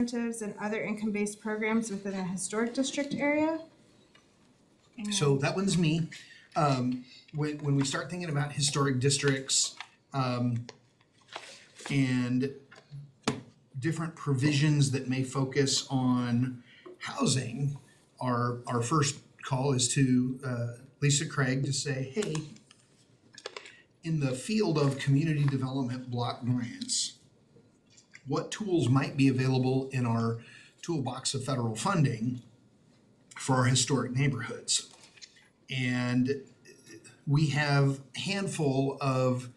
incentives and other income-based programs within a historic district area. So that one's me. When we start thinking about historic districts and different provisions that may focus on housing, our first call is to Lisa Craig to say, hey, in the field of community development block grants, what tools might be available in our toolbox of federal funding for our historic neighborhoods? And we have a handful of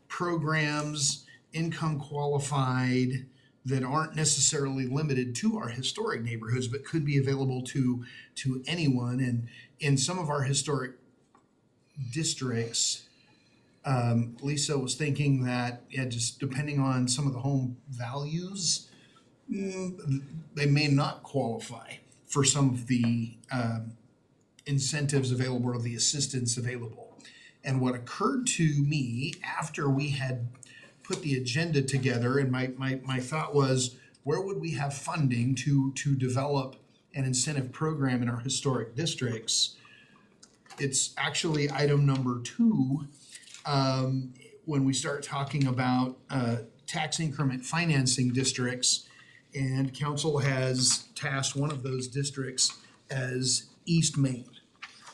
programs, income qualified, that aren't necessarily limited to our historic neighborhoods, but could be available to anyone. And in some of our historic districts, Lisa was thinking that, just depending on some of the home values, they may not qualify for some of the incentives available or the assistance available. And what occurred to me after we had put the agenda together, and my thought was, where would we have funding to develop an incentive program in our historic districts? It's actually item number 2. When we start talking about tax increment financing districts, and council has tasked one of those districts as East Main.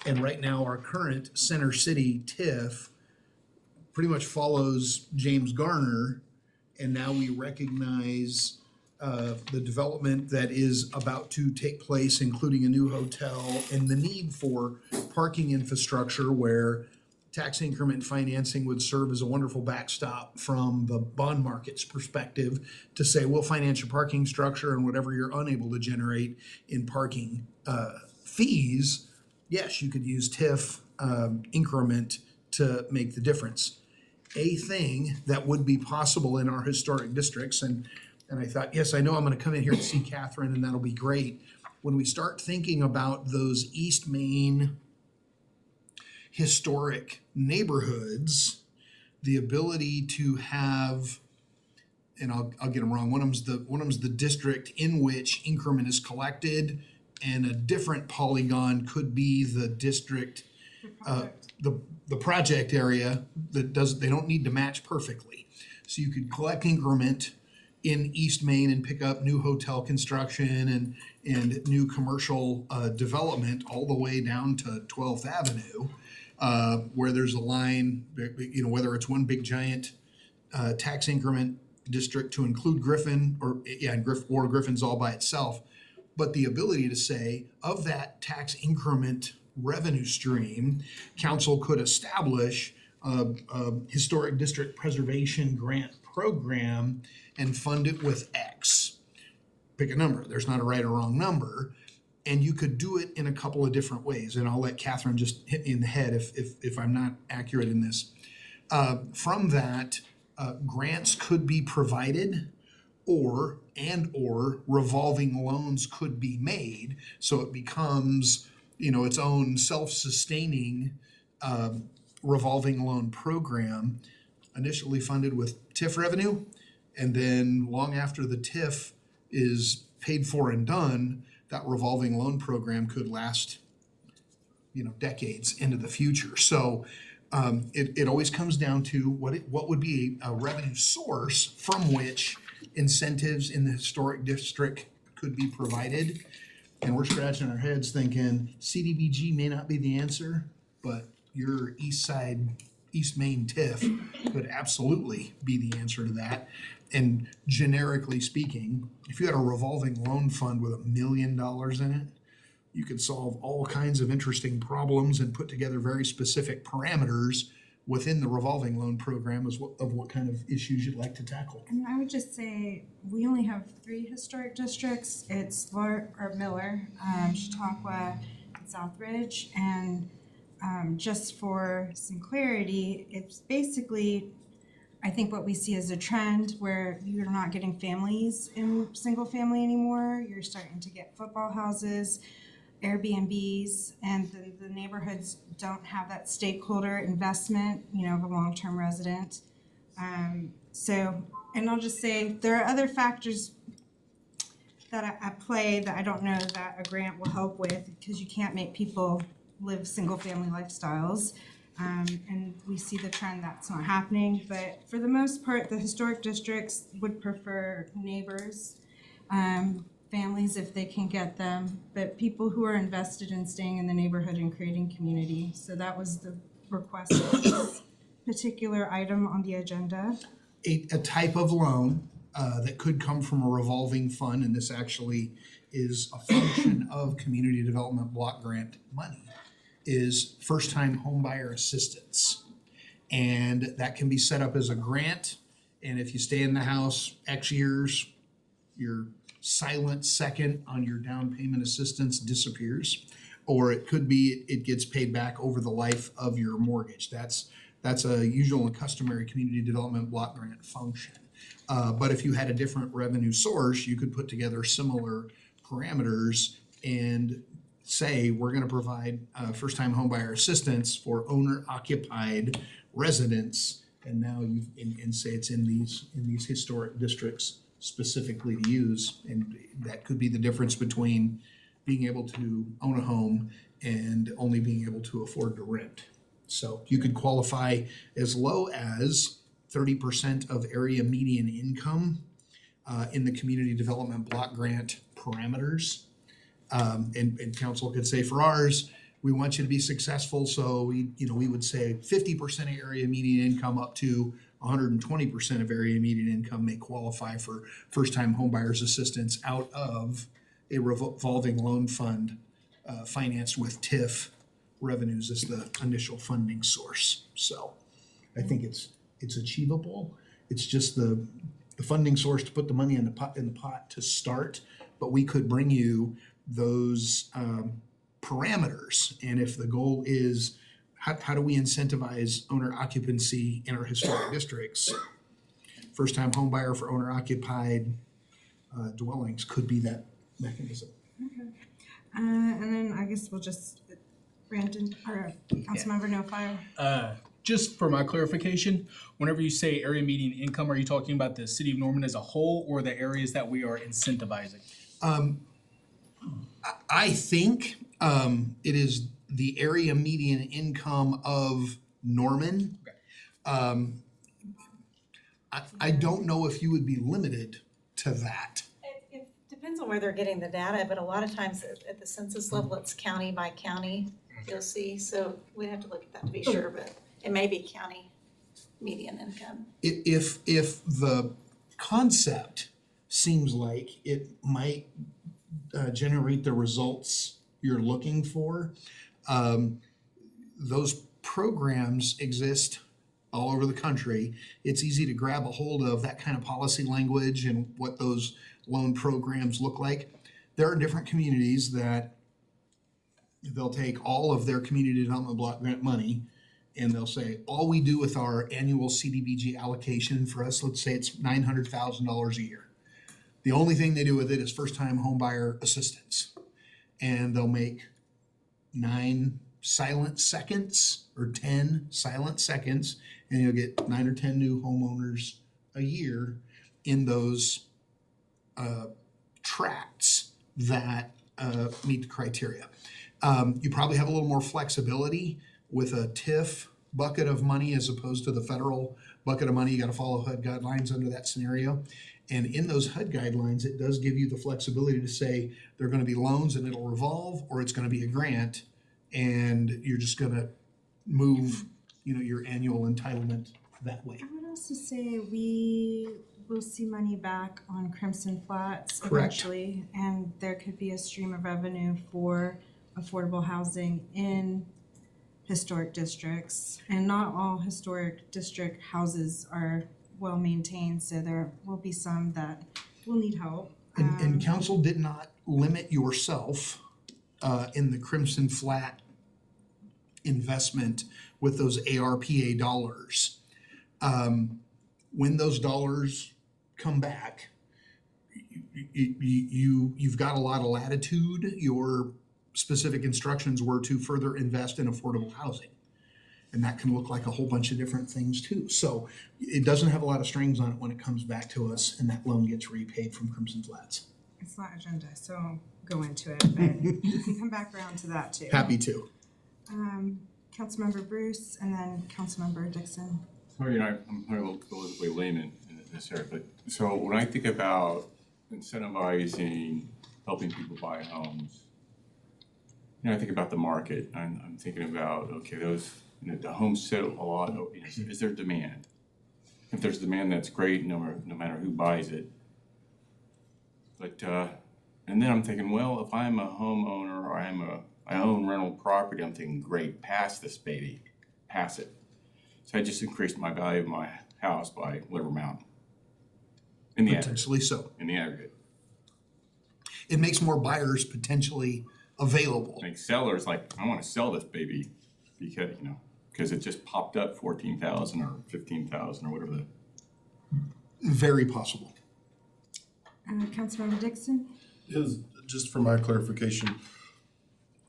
And right now our current Center City TIF pretty much follows James Garner, and now we recognize the development that is about to take place, including a new hotel and the need for parking infrastructure where tax increment financing would serve as a wonderful backstop from the bond market's perspective to say, we'll finance your parking structure and whatever you're unable to generate in parking fees, yes, you could use TIF increment to make the difference. A thing that would be possible in our historic districts, and I thought, yes, I know I'm going to come in here to see Catherine, and that'll be great. When we start thinking about those East Main historic neighborhoods, the ability to have, and I'll get them wrong, one of them's the district in which increment is collected, and a different polygon could be the district, the project area that they don't need to match perfectly. So you could collect increment in East Main and pick up new hotel construction and new commercial development all the way down to 12th Avenue, where there's a line, whether it's one big giant tax increment district to include Griffin, or Griffin's all by itself. But the ability to say, of that tax increment revenue stream, council could establish a historic district preservation grant program and fund it with X. Pick a number. There's not a right or wrong number. And you could do it in a couple of different ways. And I'll let Catherine just hit me in the head if I'm not accurate in this. From that, grants could be provided, or revolving loans could be made, so it becomes its own self-sustaining revolving loan program, initially funded with TIF revenue, and then long after the TIF is paid for and done, that revolving loan program could last decades into the future. So it always comes down to what would be a revenue source from which incentives in the historic district could be provided. And we're scratching our heads thinking CDBG may not be the answer, but your East Main TIF could absolutely be the answer to that. And generically speaking, if you had a revolving loan fund with $1 million in it, you could solve all kinds of interesting problems and put together very specific parameters within the revolving loan program of what kind of issues you'd like to tackle. And I would just say we only have 3 historic districts. It's Miller, Chautauqua, and Southridge. And just for some clarity, it's basically, I think what we see is a trend where you're not getting families in single family anymore. You're starting to get football houses, Airbnbs, and the neighborhoods don't have that stakeholder investment, of a long-term resident. And I'll just say there are other factors at play that I don't know that a grant will help with, because you can't make people live single-family lifestyles. And we see the trend that's not happening, but for the most part, the historic districts would prefer neighbors, families if they can get them, but people who are invested in staying in the neighborhood and creating community. So that was the request for this particular item on the agenda. A type of loan that could come from a revolving fund, and this actually is a function of community development block grant money, is first-time homebuyer assistance. And that can be set up as a grant, and if you stay in the house X years, your silent second on your down payment assistance disappears. Or it could be it gets paid back over the life of your mortgage. That's a usual and customary community development block grant function. But if you had a different revenue source, you could put together similar parameters and say, we're gonna provide first-time homebuyer assistance for owner-occupied residents, and now and say it's in these historic districts specifically to use, and that could be the difference between being able to own a home and only being able to afford to rent. So you could qualify as low as 30% of area median income in the community development block grant parameters. And council could say, for ours, we want you to be successful, so we would say 50% of area median income up to 120% of area median income may qualify for first-time homebuyers assistance out of a revolving loan fund financed with TIF revenues as the initial funding source. So I think it's achievable. It's just the funding source to put the money in the pot to start, but we could bring you those parameters. And if the goal is how do we incentivize owner occupancy in our historic districts, first-time homebuyer for owner-occupied dwellings could be that mechanism. Okay. And then I guess we'll just, Brandon, or Councilmember Nofile. Just for my clarification, whenever you say area median income, are you talking about the city of Norman as a whole or the areas that we are incentivizing? I think it is the area median income of Norman. Okay. I don't know if you would be limited to that. It depends on where they're getting the data, but a lot of times at the census level, it's county by county, you'll see. So we'd have to look at that to be sure, but it may be county median income. If the concept seems like it might generate the results you're looking for, those programs exist all over the country. It's easy to grab a hold of that kind of policy language and what those loan programs look like. There are different communities that they'll take all of their community development block grant money and they'll say, all we do with our annual CDBG allocation for us, let's say it's $900,000 a year. The only thing they do with it is first-time homebuyer assistance. And they'll make 9 silent seconds or 10 silent seconds, and you'll get 9 or 10 new homeowners a year in those tracts that meet the criteria. You probably have a little more flexibility with a TIF bucket of money as opposed to the federal bucket of money. You got to follow HUD guidelines under that scenario. And in those HUD guidelines, it does give you the flexibility to say they're going to be loans and it'll revolve, or it's going to be a grant and you're just going to move, your annual entitlement that way. I would also say we will see money back on Crimson Flats Correct. eventually, and there could be a stream of revenue for affordable housing in historic districts. And not all historic district houses are well maintained, so there will be some that will need help. And council did not limit yourself in the Crimson Flat investment with those ARPA dollars. When those dollars come back, you've got a lot of latitude. Your specific instructions were to further invest in affordable housing. And that can look like a whole bunch of different things too. So it doesn't have a lot of strings on it when it comes back to us and that loan gets repaid from Crimson Flats. it's not agenda, so I'll go into it, but we can come back around to that too. Happy to. Councilmember Bruce and then Councilmember Dixon. Sorry, I'm kind of a relatively layman in this area, but so when I think about incentivizing, helping people buy homes, I think about the market. I'm thinking about, okay, those, the homes sit a lot, is there demand? If there's demand, that's great, no matter who buys it. But, and then I'm thinking, well, if I'm a homeowner or I own rental property, I'm thinking, great, pass this baby, pass it. So I just increased my value of my house by whatever amount. In the aggregate. Potentially so. In the aggregate. It makes more buyers potentially available. Like sellers, like, I want to sell this baby because it just popped up 14,000 or 15,000 or whatever. Very possible. Councilmember Dixon? Just for my clarification,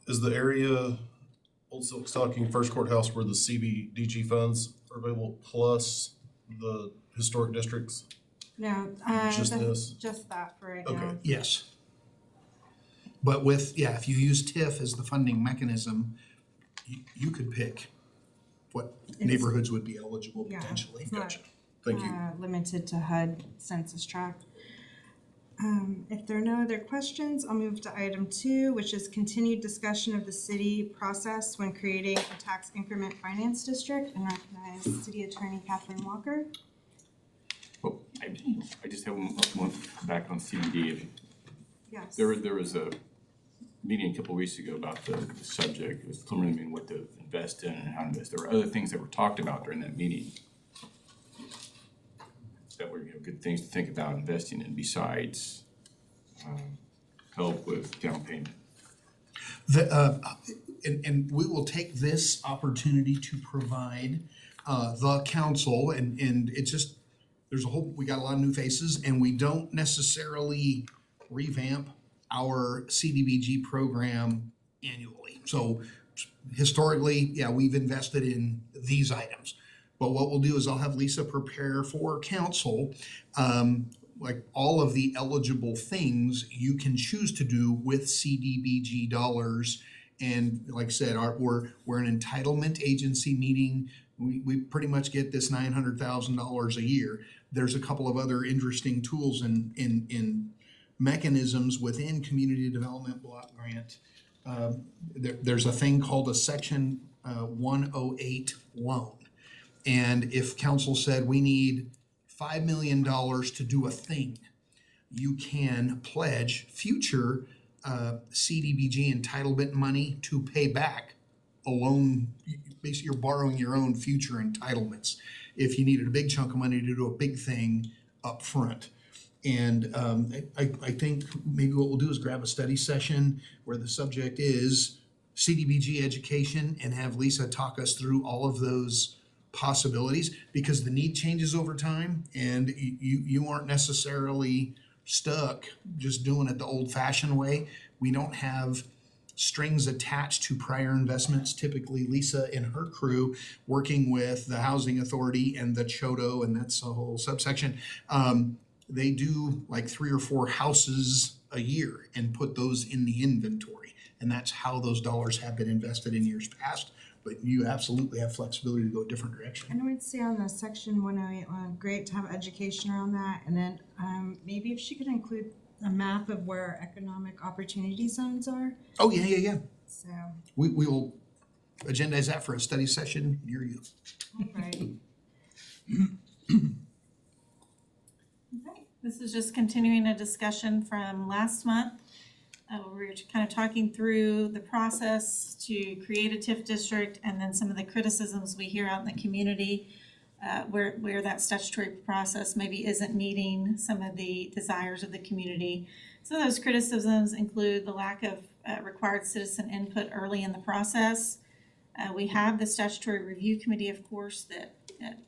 is the area Old Silk Stocking First Courthouse where the CBDG funds are available plus the historic districts? No, Just this? just that for right Okay. now. Yes. But if you use TIF as the funding mechanism, you could pick what neighborhoods would be eligible Yeah, potentially. it's not, Gotcha. Thank you. limited to HUD census tract. If there are no other questions, I'll move to item 2, which is continued discussion of the city process when creating a tax increment finance district, and recognize City Attorney Catherine Walker. Well, I just have one back on CBD. Yes. There was a meeting a couple of weeks ago about the subject. It was preliminary what to invest in and how to invest. There were other things that were talked about during that meeting that were good things to think about investing in besides help with down payment. And we will take this opportunity to provide the council, and it's just, we got a lot of new faces, and we don't necessarily revamp our CDBG program annually. So historically, we've invested in these items. But what we'll do is I'll have Lisa prepare for council, like all of the eligible things you can choose to do with CDBG dollars. And like I said, we're an entitlement agency, meaning we pretty much get this $900,000 a year. There's a couple of other interesting tools in mechanisms within community development block grant. There's a thing called a Section 108 loan. And if council said we need $5 million to do a thing, you can pledge future CDBG entitlement money to pay back a loan. Basically, you're borrowing your own future entitlements if you needed a big chunk of money to do a big thing up front. And I think maybe what we'll do is grab a study session where the subject is CDBG education and have Lisa talk us through all of those possibilities, because the need changes over time and you aren't necessarily stuck just doing it the old-fashioned way. We don't have strings attached to prior investments. Typically, Lisa and her crew, working with the Housing Authority and the CHOTO, and that's a whole subsection, they do like 3 or 4 houses a year and put those in the inventory. And that's how those dollars have been invested in years past. But you absolutely have flexibility to go a different direction. And I would say on the Section 108 one, great to have education around that. And then maybe if she could include a map of where our economic opportunity zones are. Oh, yeah. So, We will agendize that for a study session near you. all right. Okay, this is just continuing a discussion from last month. We were kind of talking through the process to create a TIF district and then some of the criticisms we hear out in the community where that statutory process maybe isn't meeting some of the desires of the community. Some of those criticisms include the lack of required citizen input early in the process. We have the statutory review committee, of course, that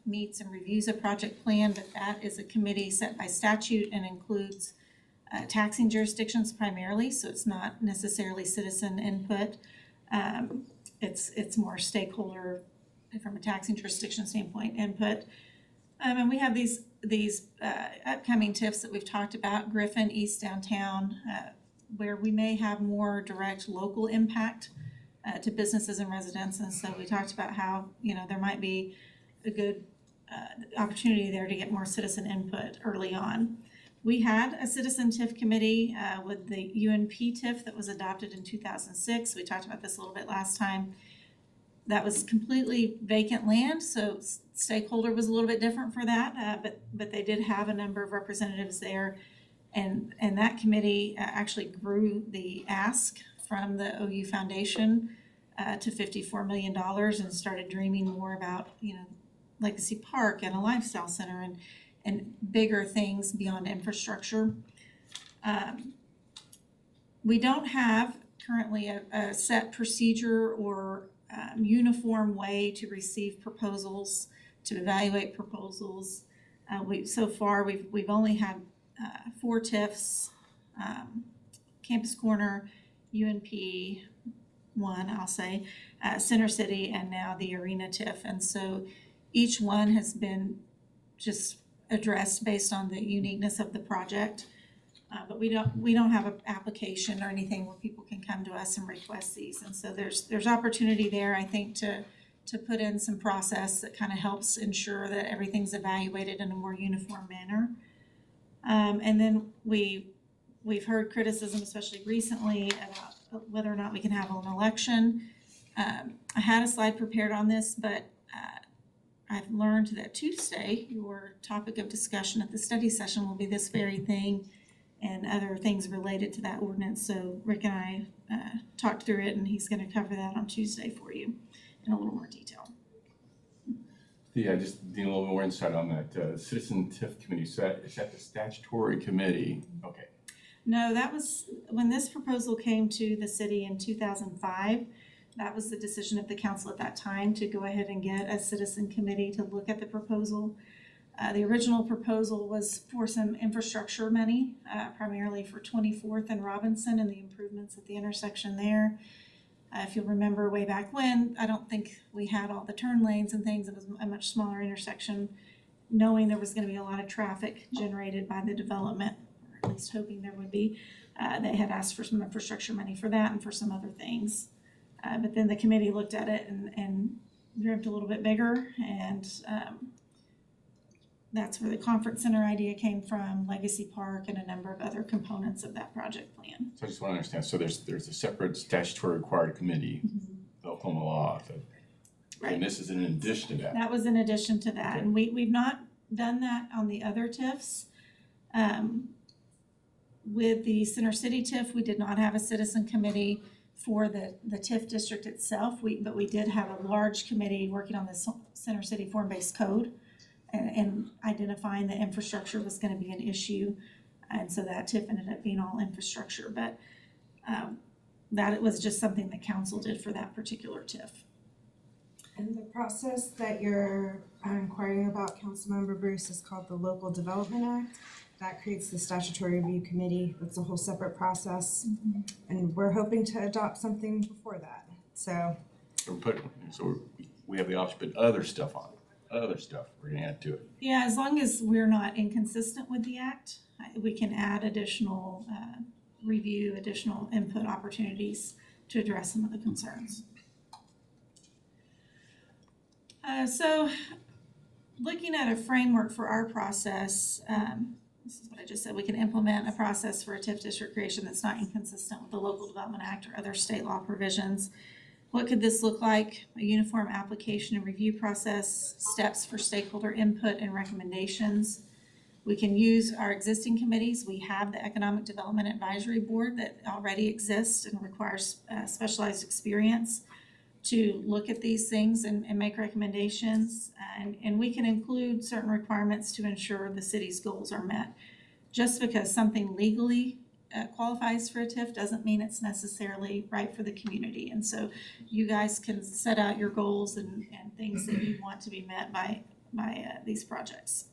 meets and reviews a project plan, but that is a committee set by statute and includes taxing jurisdictions primarily, so it's not necessarily citizen input. It's more stakeholder from a taxing jurisdiction standpoint input. And we have these upcoming TIFs that we've talked about, Griffin, East Downtown, where we may have more direct local impact to businesses and residents. And so we talked about how, there might be a good opportunity there to get more citizen input early on. We had a citizen TIF committee with the UNP TIF that was adopted in 2006. We talked about this a little bit last time. That was completely vacant land, so stakeholder was a little bit different for that, but they did have a number of representatives there. And that committee actually grew the ask from the OU Foundation to $54 million and started dreaming more about, Legacy Park and a lifestyle center and bigger things beyond infrastructure. We don't have currently a set procedure or uniform way to receive proposals, to evaluate proposals. So far we've only had 4 TIFs, Campus Corner, UNP, one I'll say, Center City, and now the Arena TIF. And so each one has been just addressed based on the uniqueness of the project. But we don't have an application or anything where people can come to us and request these. And so there's opportunity there, I think, to put in some process that kind of helps ensure that everything's evaluated in a more uniform manner. And then we've heard criticism, especially recently, about whether or not we can have an election. I had a slide prepared on this, but I've learned that Tuesday, your topic of discussion at the study session will be this very thing and other things related to that ordinance. So Rick and I talked through it, and he's going to cover that on Tuesday for you in a little more detail. Yeah, just need a little more insight on that citizen TIF committee. Is that the statutory committee? Okay. No, that was when this proposal came to the city in 2005. That was the decision of the council at that time to go ahead and get a citizen committee to look at the proposal. The original proposal was for some infrastructure money, primarily for 24th and Robinson and the improvements at the intersection there. If you'll remember way back when, I don't think we had all the turn lanes and things. It was a much smaller intersection, knowing there was going to be a lot of traffic generated by the development, or at least hoping there would be. They had asked for some infrastructure money for that and for some other things. But then the committee looked at it and dreamt a little bit bigger, and that's where the conference center idea came from, Legacy Park, and a number of other components of that project plan. So I just want to understand. So there's a separate statutory required committee, the Oklahoma law, Right. And this is in addition to that. That was in addition to that, Okay. and we've not done that on the other TIFs. With the Center City TIF, we did not have a citizen committee for the TIF district itself, but we did have a large committee working on the Center City form-based code and identifying that infrastructure was going to be an issue. And so that TIF ended up being all infrastructure, but that it was just something that council did for that particular TIF. And the process that you're inquiring about, Councilmember Bruce, is called the Local Development Act. That creates the statutory review committee. It's a whole separate process. And we're hoping to adopt something before that. So We have the option to put other stuff on it. Other stuff we're going to add to it. Yeah, as long as we're not inconsistent with the act, we can add additional review, additional input opportunities to address some of the concerns. So looking at a framework for our process, this is what I just said, we can implement a process for a TIF district creation that's not inconsistent with the Local Development Act or other state law provisions. What could this look like? A uniform application and review process, steps for stakeholder input and recommendations. We can use our existing committees. We have the Economic Development Advisory Board that already exists and requires specialized experience to look at these things and make recommendations. And we can include certain requirements to ensure the city's goals are met. Just because something legally qualifies for a TIF doesn't mean it's necessarily right for the community. And so you guys can set out your goals and things that you want to be met by these projects.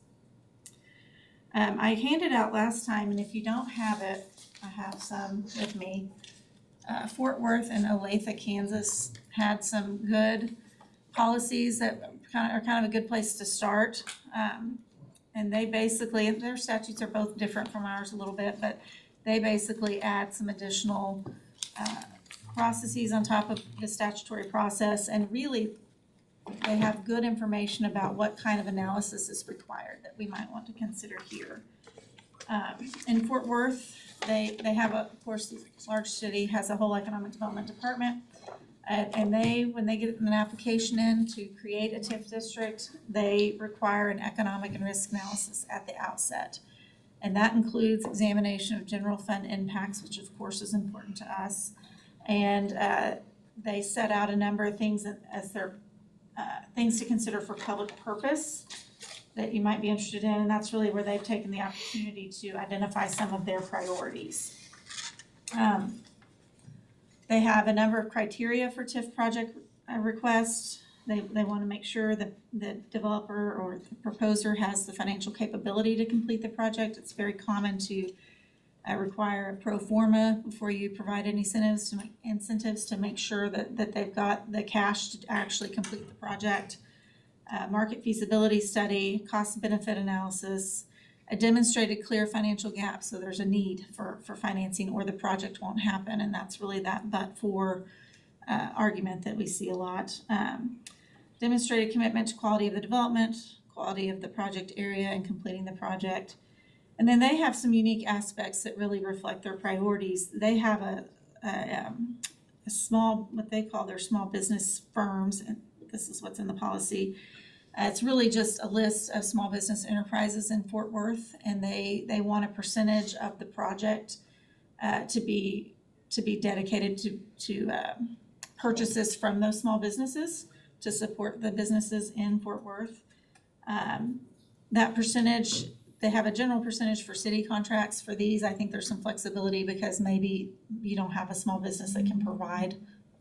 I handed out last time, and if you don't have it, I have some with me. Fort Worth and Olathe, Kansas had some good policies that kind of a good place to start. And they basically, their statutes are both different from ours a little bit, but they basically add some additional processes on top of the statutory process, and really they have good information about what kind of analysis is required that we might want to consider here. In Fort Worth, they have of course, the large city has a whole economic development department. And when they get an application in to create a TIF district, they require an economic and risk analysis at the outset. And that includes examination of general fund impacts, which of course is important to us. And they set out a number of things as their things to consider for public purpose that you might be interested in. And that's really where they've taken the opportunity to identify some of their priorities. They have a number of criteria for TIF project requests. They want to make sure that the developer or the proposer has the financial capability to complete the project. It's very common to require a pro forma before you provide any incentives to make sure that they've got the cash to actually complete the project. Market feasibility study, cost benefit analysis, a demonstrated clear financial gap, so there's a need for financing or the project won't happen, and that's really that but-for argument that we see a lot. Demonstrated commitment to quality of the development, quality of the project area, and completing the project. And then they have some unique aspects that really reflect their priorities. They have a small, what they call their small business firms, and this is what's in the policy. It's really just a list of small business enterprises in Fort Worth, and they want a percentage of the project to be dedicated to purchases from those small businesses to support the businesses in Fort Worth. That percentage, they have a general percentage for city contracts for these. I think there's some flexibility because maybe you don't have a small business that can provide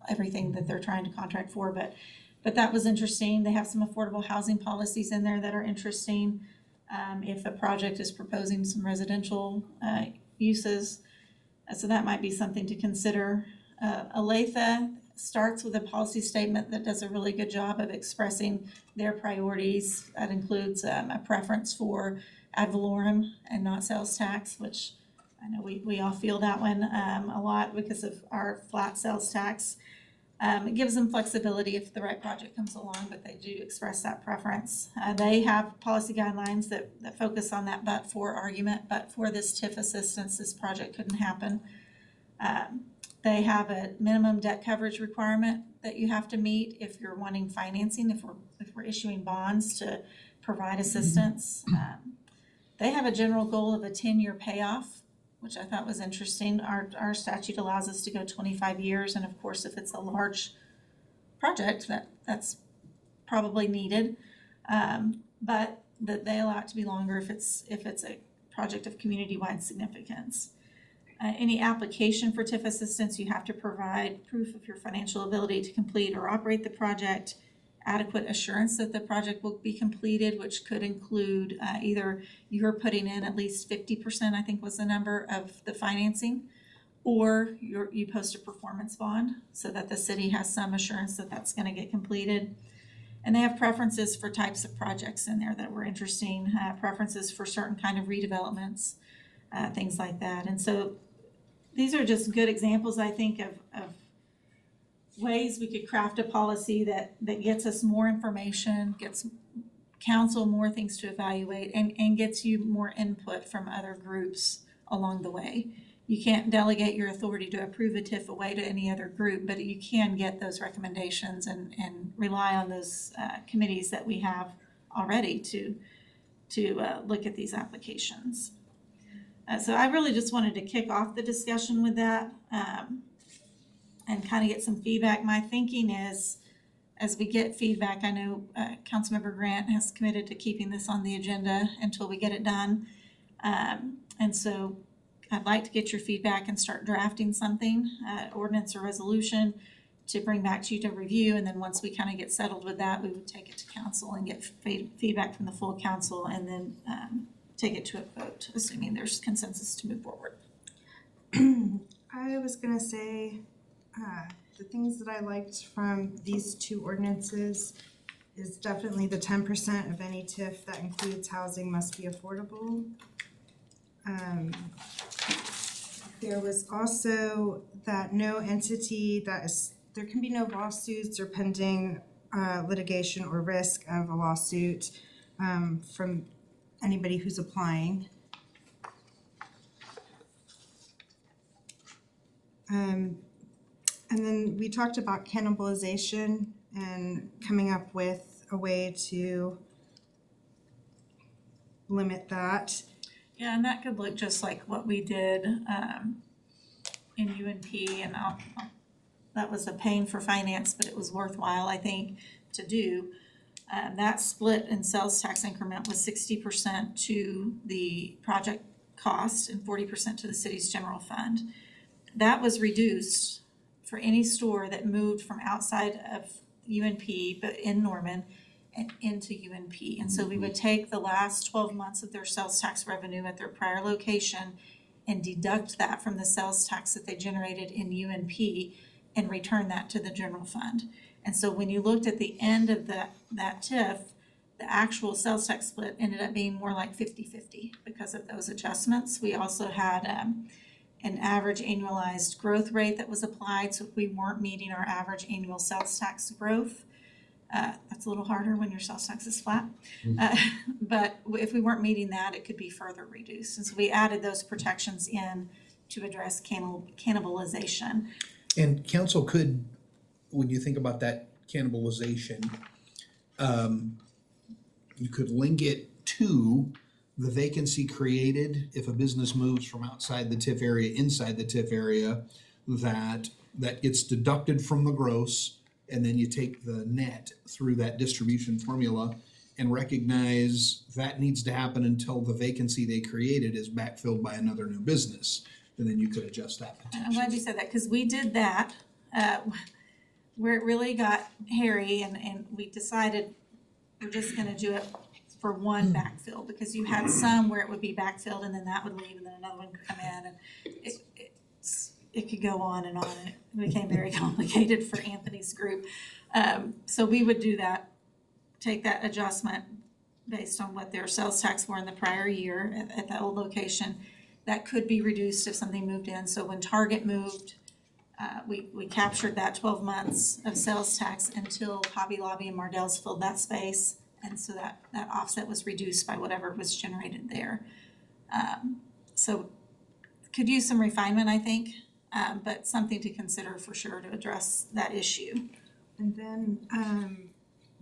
everything that they're trying to contract for, but that was interesting. They have some affordable housing policies in there that are interesting. If a project is proposing some residential uses, so that might be something to consider. Aletha starts with a policy statement that does a really good job of expressing their priorities. That includes a preference for ad valorem and not sales tax, which I know we all feel that one a lot because of our flat sales tax. It gives them flexibility if the right project comes along, but they do express that preference. They have policy guidelines that focus on that but-for argument, but for this TIF assistance, this project couldn't happen. They have a minimum debt coverage requirement that you have to meet if you're wanting financing, if we're issuing bonds to provide assistance. They have a general goal of a 10-year payoff, which I thought was interesting. Our statute allows us to go 25 years, and of course, if it's a large project, that's probably needed. But that they allow it to be longer if it's a project of community-wide significance. Any application for TIF assistance, you have to provide proof of your financial ability to complete or operate the project, adequate assurance that the project will be completed, which could include either you're putting in at least 50%, I think was the number, of the financing, or you post a performance bond so that the city has some assurance that that's going to get completed. And they have preferences for types of projects in there that were interesting, preferences for certain kind of redevelopments, things like that. And so these are just good examples, I think, of ways we could craft a policy that gets us more information, gets council more things to evaluate, and gets you more input from other groups along the way. You can't delegate your authority to approve a TIF away to any other group, but you can get those recommendations and rely on those committees that we have already to look at these applications. So I really just wanted to kick off the discussion with that and kind of get some feedback. My thinking is, as we get feedback, I know Councilmember Grant has committed to keeping this on the agenda until we get it done. And so I'd like to get your feedback and start drafting something, ordinance or resolution, to bring back to you to review. And then once we kind of get settled with that, we would take it to council and get feedback from the full council, and then take it to a vote, assuming there's consensus to move forward. I was gonna say, the things that I liked from these two ordinances is definitely the 10% of any TIF that includes housing must be affordable. There was also that no entity there can be no lawsuits or pending litigation or risk of a lawsuit from anybody who's applying. And then we talked about cannibalization and coming up with a way to limit that. Yeah, and that could look just like what we did in UNP, and that was a pain for finance, but it was worthwhile, I think, to do. That split in sales tax increment was 60% to the project cost and 40% to the city's general fund. That was reduced for any store that moved from outside of UNP, but in Norman, and into UNP. And so we would take the last 12 months of their sales tax revenue at their prior location and deduct that from the sales tax that they generated in UNP and return that to the general fund. And so when you looked at the end of that TIF, the actual sales tax split ended up being more like 50-50 because of those adjustments. We also had an average annualized growth rate that was applied, so if we weren't meeting our average annual sales tax growth, that's a little harder when your sales tax is flat. But if we weren't meeting that, it could be further reduced. And so we added those protections in to address cannibalization. And council could, when you think about that cannibalization, you could link it to the vacancy created if a business moves from outside the TIF area inside the TIF area, that gets deducted from the gross, and then you take the net through that distribution formula and recognize that needs to happen until the vacancy they created is backfilled by another new business. And then you could adjust that I'm glad potentially. you said that, because we did that where it really got hairy, and we decided we're just gonna do it for one backfill, because you had some where it would be backfilled and then that would leave and then another one could come in, and it could go on and on, and it became very complicated for Anthony's group. So we would do that, take that adjustment based on what their sales tax were in the prior year at the old location. That could be reduced if something moved in. So when Target moved, we captured that 12 months of sales tax until Hobby Lobby and Mardel's filled that space. And so that offset was reduced by whatever was generated there. So could use some refinement, I think, but something to consider for sure to address that issue. And then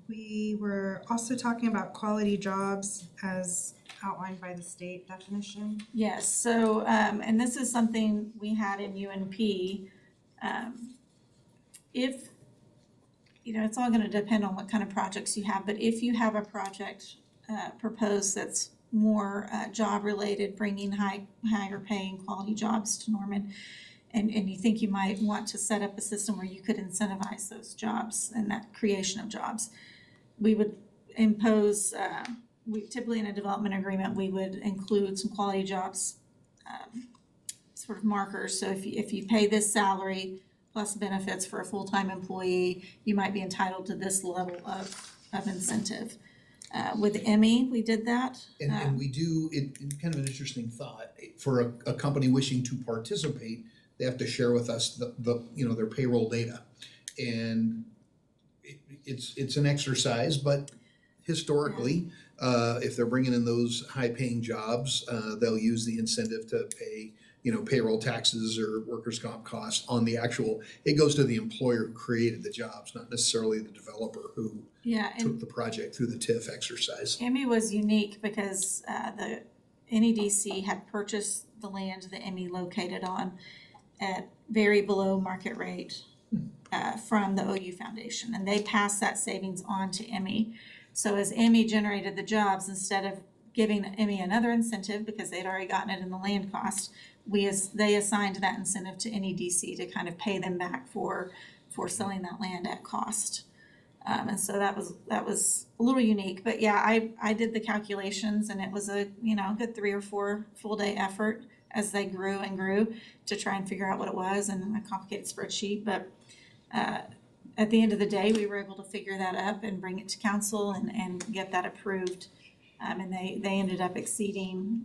we were also talking about quality jobs as outlined by the state definition. Yes, so, and this is something we had in UNP. If, it's all gonna depend on what kind of projects you have, but if you have a project proposed that's more job-related, bringing higher paying quality jobs to Norman, and you think you might want to set up a system where you could incentivize those jobs and that creation of jobs, we would impose, typically in a development agreement, we would include some quality jobs sort of markers. So if you pay this salary plus benefits for a full-time employee, you might be entitled to this level of incentive. With Emmy, we did that. And we do, kind of an interesting thought, for a company wishing to participate, they have to share with us their payroll data. And it's an exercise, but historically, if they're bringing in those high-paying jobs, they'll use the incentive to pay, payroll taxes or workers' comp costs on the actual, it goes to the employer who created the jobs, not necessarily the developer who took the project through the TIF exercise. Emmy was unique because the NEDC had purchased the land that Emmy located on at very below market rate from the OU Foundation, and they passed that savings on to Emmy. So as Emmy generated the jobs, instead of giving Emmy another incentive because they'd already gotten it in the land cost, they assigned that incentive to NEDC to kind of pay them back for selling that land at cost. And so that was a little unique, but yeah, I did the calculations, and it was a good 3 or 4 full day effort as they grew and grew to try and figure out what it was, and a complicated spreadsheet. But at the end of the day, we were able to figure that up and bring it to council and get that approved. And they ended up exceeding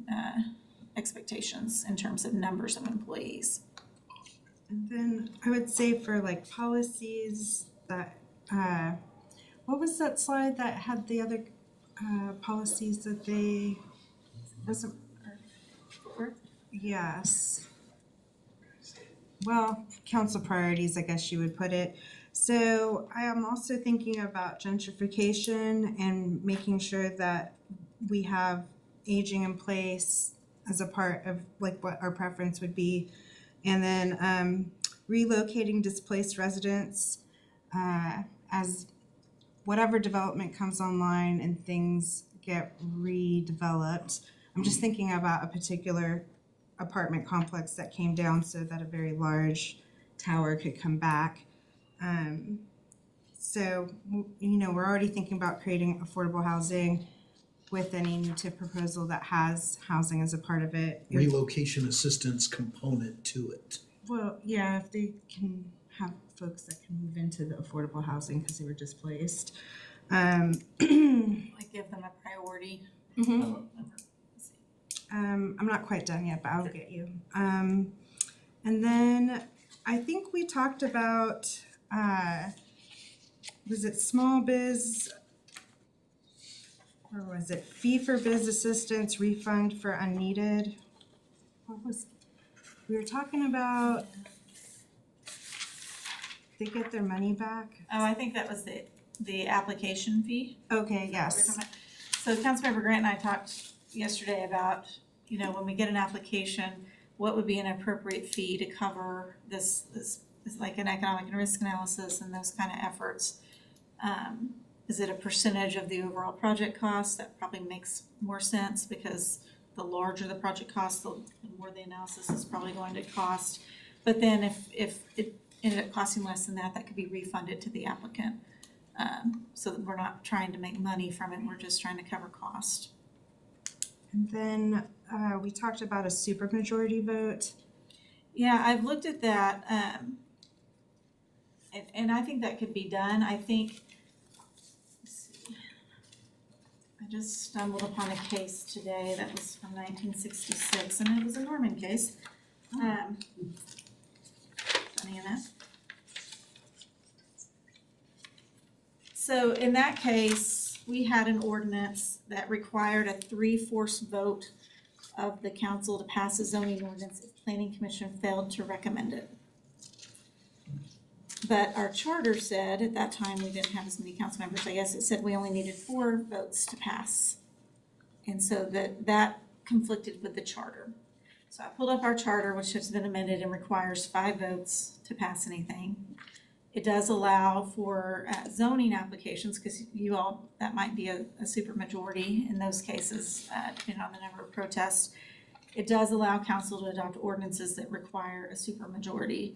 expectations in terms of numbers of employees. And then I would say for like policies that, what was that slide that had the other policies that they, wasn't, yes. Well, council priorities, I guess you would put it. So I am also thinking about gentrification and making sure that we have aging in place as a part of like what our preference would be. And then relocating displaced residents as whatever development comes online and things get redeveloped. I'm just thinking about a particular apartment complex that came down so that a very large tower could come back. So, you know, we're already thinking about creating affordable housing with any new tip proposal that has housing as a part of it. Relocation assistance component to it. Well, yeah, if they can have folks that can move into the affordable housing because they were displaced. Like give them a priority. I'm not quite done yet, but I'll get you. And then I think we talked about, was it small biz? Or was it fee for biz assistance, refund for unneeded? What was, we were talking about, they get their money back? Oh, I think that was the application fee. Okay, We're yes. talking about- So Councilmember Grant and I talked yesterday about, you know, when we get an application, what would be an appropriate fee to cover this like an economic and risk analysis and those kind of efforts. Is it a percentage of the overall project cost? That probably makes more sense because the larger the project cost, the more the analysis is probably going to cost. But then if it ended up costing less than that, that could be refunded to the applicant. So that we're not trying to make money from it, we're just trying to cover cost. And then we talked about a supermajority vote. Yeah, I've looked at that, and I think that could be done. I think, let's see, I just stumbled upon a case today that was from 1966, and it was a Norman case. Funny enough. So in that case, we had an ordinance that required a 3/4 vote of the council to pass a zoning ordinance if planning commission failed to recommend it. But our charter said, at that time, we didn't have as many council members, I guess it said we only needed 4 votes to pass. And so that conflicted with the charter. So I pulled up our charter, which has been amended and requires 5 votes to pass anything. It does allow for zoning applications, because you all, that might be a supermajority in those cases, depending on the number of protests. It does allow council to adopt ordinances that require a supermajority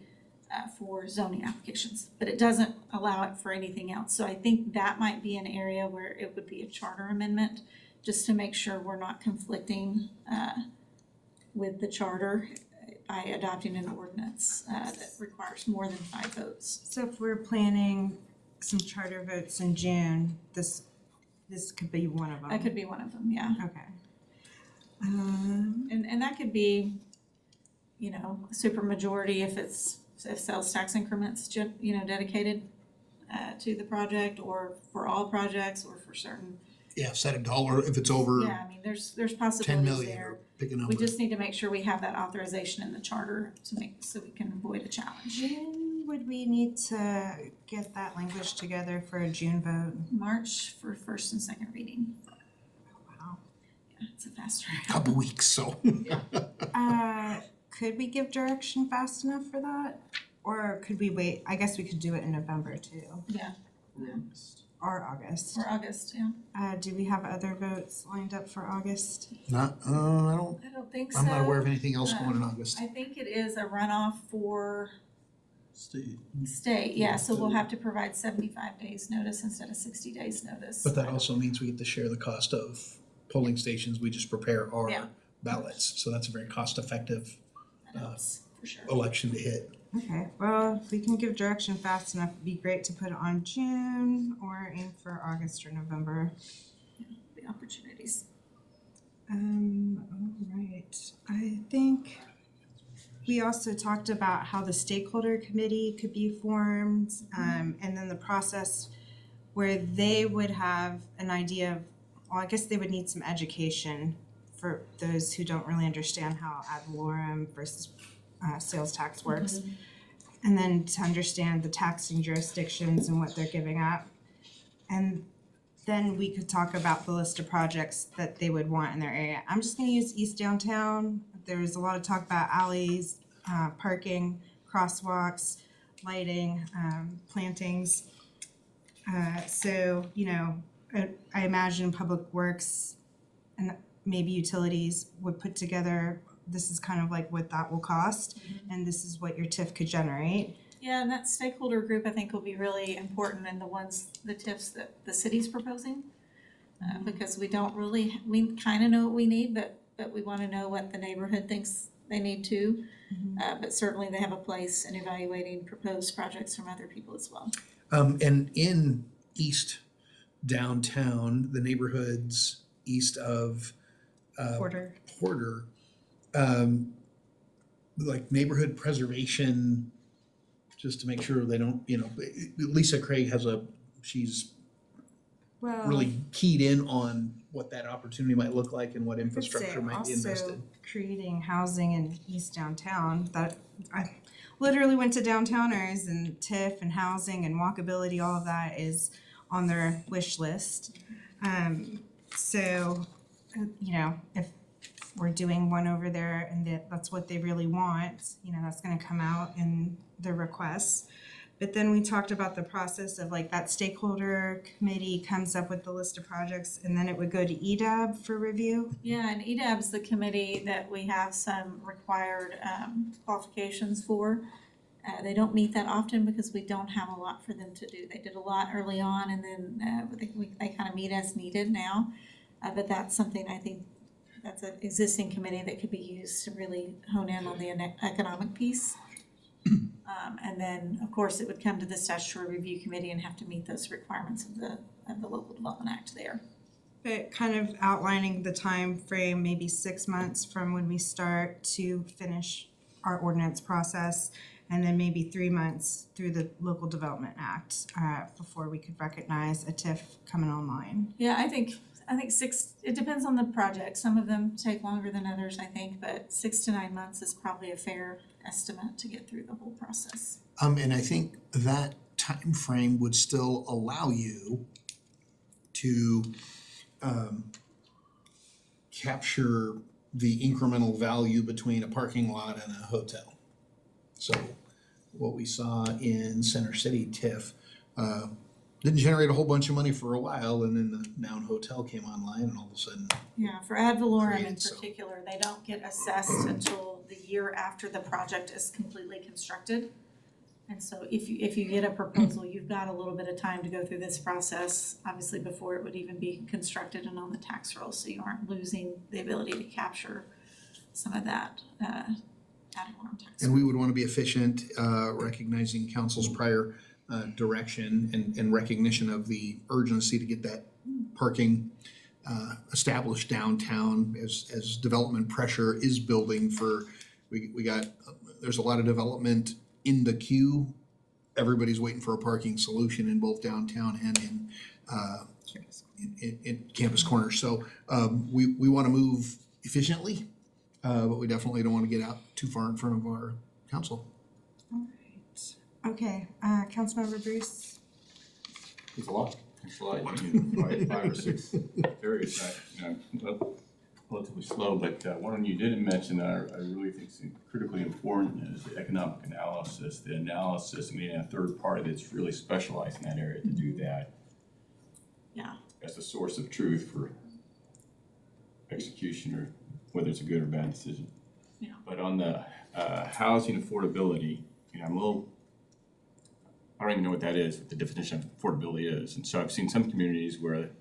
for zoning applications, but it doesn't allow it for anything else. So I think that might be an area where it would be a charter amendment, just to make sure we're not conflicting with the charter by adopting an ordinance that requires more than 5 votes. So if we're planning some charter votes in June, this could be one of them. That could be one of them, yeah. Okay. And that could be, you know, a supermajority if sales tax increments, you know, dedicated to the project, or for all projects, or for certain. Yeah, set a dollar if it's over Yeah, I mean, there's 10 possibilities million there. or pick a number. We just need to make sure we have that authorization in the charter so we can avoid a challenge. When would we need to get that language together for a June vote? March for first and second reading. Wow. Yeah, it's a faster. Couple weeks, so. Could we give direction fast enough for that? Or could we wait? I guess we could do it in November too, Yeah, or August. or August, yeah. Do we have other votes lined up for August? Not, I I don't think so. I'm not aware of anything else going in August. I think it is a runoff for Steve. state, yeah, so we'll have to provide 75 days notice instead of 60 days notice. But that also means we get to share the cost of polling stations. We just prepare Yeah. our ballots. So that's a very cost-effective That helps, for sure. election to hit. Okay, well, if we can give direction fast enough, it'd be great to put it on June or aim for August or November. The opportunities. All right, I think we also talked about how the stakeholder committee could be formed, and then the process where they would have an idea of, well, I guess they would need some education for those who don't really understand how ad valorem versus sales tax works. And then to understand the taxing jurisdictions and what they're giving up. And then we could talk about the list of projects that they would want in their area. I'm just gonna use East Downtown. There was a lot of talk about alleys, parking, crosswalks, lighting, plantings. So, you know, I imagine Public Works and maybe utilities would put together, this is kind of like what that will cost, and this is what your TIF could generate. Yeah, and that stakeholder group I think will be really important in the TIFs that the city's proposing. Because we kind of know what we need, but we want to know what the neighborhood thinks they need too. But certainly they have a place in evaluating proposed projects from other people as well. And in East Downtown, the neighborhoods east of Porter. Like neighborhood preservation, just to make sure they don't, you know, Lisa Craig she's Well, really keyed in on what that opportunity might look like and what I could say infrastructure might be invested. also creating housing in East Downtown, that I literally went to Downtowners, and TIF and housing and walkability, all of that is on their wish list. So, you know, if we're doing one over there and that's what they really want, you know, that's gonna come out in the requests. But then we talked about the process of like that stakeholder committee comes up with the list of projects and then it would go to EDAB for review. Yeah, and EDAB's the committee that we have some required qualifications for. They don't meet that often because we don't have a lot for them to do. They did a lot early on, and then they kind of meet as needed now. But that's something I think that's an existing committee that could be used to really hone in on the economic piece. And then, of course, it would come to the statutory review committee and have to meet those requirements of the Local Development Act there. But kind of outlining the time frame, maybe 6 months from when we start to finish our ordinance process, and then maybe 3 months through the Local Development Act before we could recognize a TIF coming online. Yeah, I think it depends on the project. Some of them take longer than others, I think, but 6 to 9 months is probably a fair estimate to get through the whole process. And I think that time frame would still allow you to capture the incremental value between a parking lot and a hotel. So what we saw in Center City TIF didn't generate a whole bunch of money for a while, and then the Noun Hotel came online, and all of a sudden, Yeah, for ad valorem in Created, so. particular, they don't get assessed until the year after the project is completely constructed. And so if you get a proposal, you've got a little bit of time to go through this process, obviously before it would even be constructed and on the tax roll, so you aren't losing the ability to capture some of that ad valorem tax. and we would want to be efficient, recognizing council's prior direction and recognition of the urgency to get that parking established downtown as development pressure is building there's a lot of development in the queue. Everybody's waiting for a parking solution in both downtown and in Campus Corner. So we want to move efficiently, but we definitely don't want to get out too far in front of our council. All right. Okay, Councilmember Bruce. There's a lot. Probably 5 or 6 areas that, relatively slow, but one you didn't mention that I really think is critically important is the economic analysis. The analysis, a third party that's really specialized in that area to do that. Yeah. As a source of truth for execution or whether it's a good or bad decision. Yeah. But on the housing affordability, I don't even know what that is, what the definition of affordability is. And so I've seen some communities where, like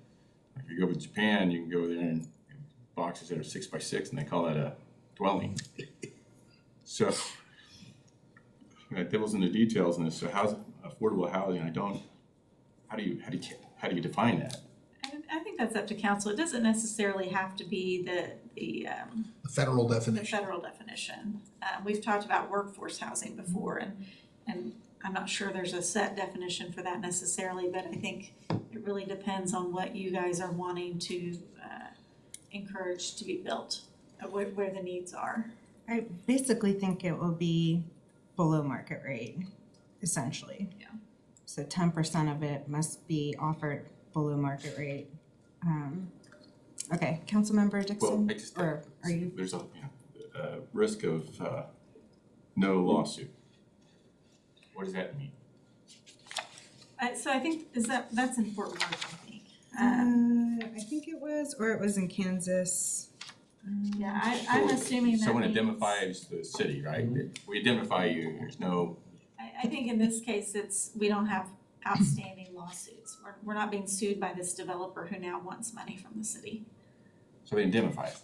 if you go to Japan, you can go there and boxes that are 6 by 6, and they call that a dwelling. So devil's in the details in this, so how's affordable housing, how do you define that? I think that's up to council. It doesn't necessarily have to be The federal the definition. federal definition. We've talked about workforce housing before, and I'm not sure there's a set definition for that necessarily, but I think it really depends on what you guys are wanting to encourage to be built, where the needs are. I basically think it will be below market rate, essentially. Yeah. So 10% of it must be offered below market rate. Okay, Councilmember Dixon, Well, I just, or are you? there's a risk of no lawsuit. What does that mean? So I think, that's important work, I think. I think it was, or it was in Kansas. Yeah, I'm assuming that Someone means- identifies the city, right? We identify you, there's no, I think in this case, we don't have outstanding lawsuits. We're not being sued by this developer who now wants money from the city. so they identify it.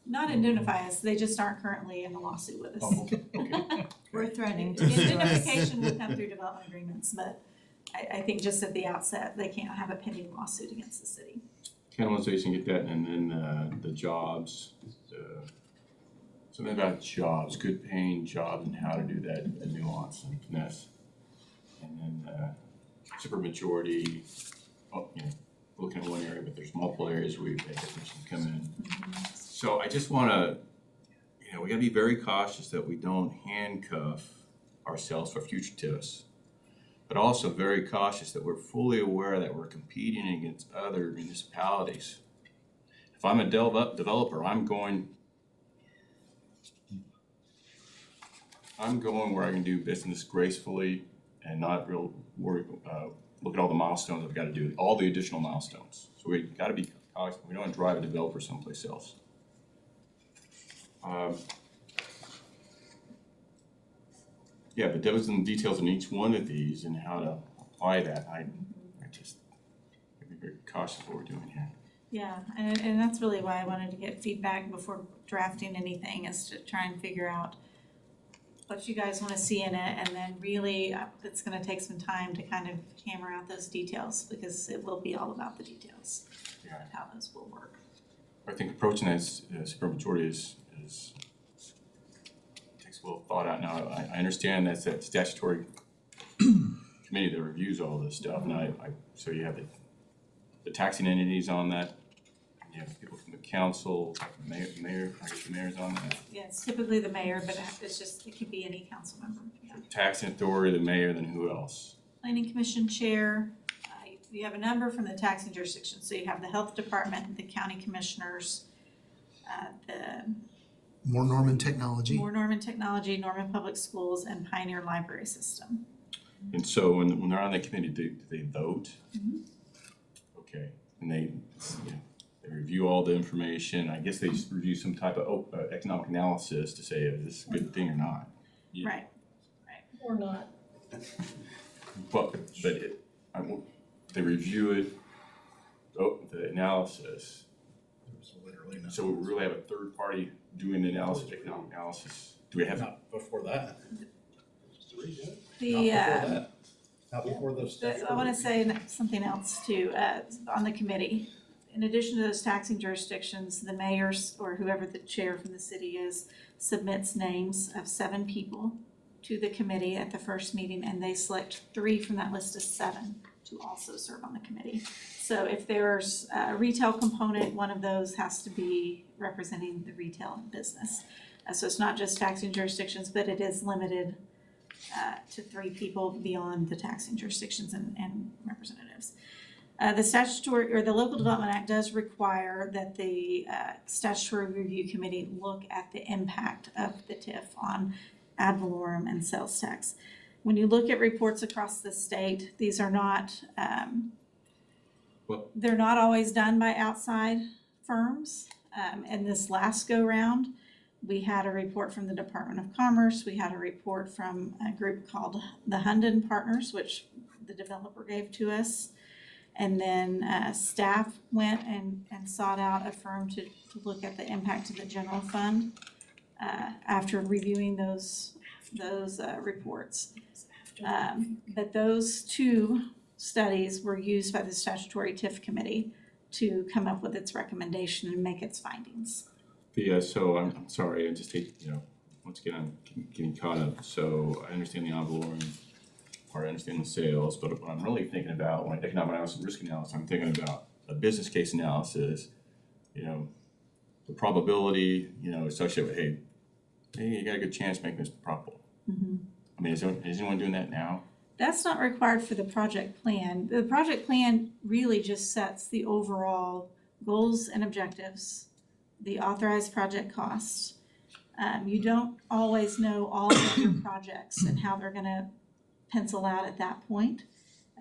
Not indemnify us, they just aren't currently in a lawsuit with us. Oh, okay. We're threatening The to sue us. indemnification would come through development agreements, but I think just at the outset, they can't have a pending lawsuit against the city. Kind of want to so you can get that, and then the jobs, something about jobs, good paying jobs and how to do that, the nuance and finesse. And then supermajority, looking at one area, but there's multiple areas where we've had definitions come in. So I just want to, we got to be very cautious that we don't handcuff ourselves for future TIFs, but also very cautious that we're fully aware that we're competing against other municipalities. If I'm a developer, I'm going where I can do business gracefully and not real worry, look at all the milestones I've got to do, all the additional milestones. So we got to be cautious. We don't want to drive a developer someplace else. Yeah, the devils and details in each one of these and how to apply that, I just be very cautious of what we're doing here. Yeah, and that's really why I wanted to get feedback before drafting anything, is to try and figure out what you guys want to see in it, and then really, it's going to take some time to kind of hammer out those details, because it will be all about the details Yeah. of how those will work. I think approaching that supermajority is takes a little thought out. Now, I understand that's that statutory committee that reviews all this stuff, and so you have the taxing entities on that, and you have people from the council, mayor, I guess the mayor's on that. Yeah, it's typically the mayor, but it could be any council member. Yeah. Taxing authority, the mayor, then who else? Planning Commission Chair, you have a number from the taxing jurisdiction, so you have the Health Department, the county commissioners, the More Norman technology. More Norman Technology, Norman Public Schools, and Pioneer Library System. And so when they're on that committee, do they vote? Mhm. Okay, and they review all the information. I guess they just review some type of economic analysis to say if this is a good thing or not. Yeah. Right. Or not. But they review it, the analysis. So we really have a third party doing the analysis, economic analysis. Do we have? Not before that. Not before those. I want to say something else too, on the committee. In addition to those taxing jurisdictions, the mayors, or whoever the chair from the city is, submits names of 7 people to the committee at the first meeting, and they select 3 from that list of 7 to also serve on the committee. So if there's a retail component, one of those has to be representing the retail business. So it's not just taxing jurisdictions, but it is limited to 3 people beyond the taxing jurisdictions and representatives. The statutory, or the Local Development Act does require that the statutory review committee look at the impact of the TIF on ad valorem and sales tax. When you look at reports across the state, these are not, they're not always done by outside firms. And this last go round, we had a report from the Department of Commerce. We had a report from a group called the Hunden Partners, which the developer gave to us. And then staff went and sought out a firm to look at the impact of the general fund after reviewing those reports. But those two studies were used by the statutory TIF committee to come up with its recommendation and make its findings. So I'm sorry, I just hate, once again, I'm getting caught up. So I understand the ad valorem part, I understand the sales, but what I'm really thinking about when economic analysis and risk analysis, I'm thinking about a business case analysis, the probability, associated with, hey, you got a good chance of making this profitable. I mean, is anyone doing that now? That's not required for the project plan. The project plan really just sets the overall goals and objectives, the authorized project costs. You don't always know all of your projects and how they're gonna pencil out at that point.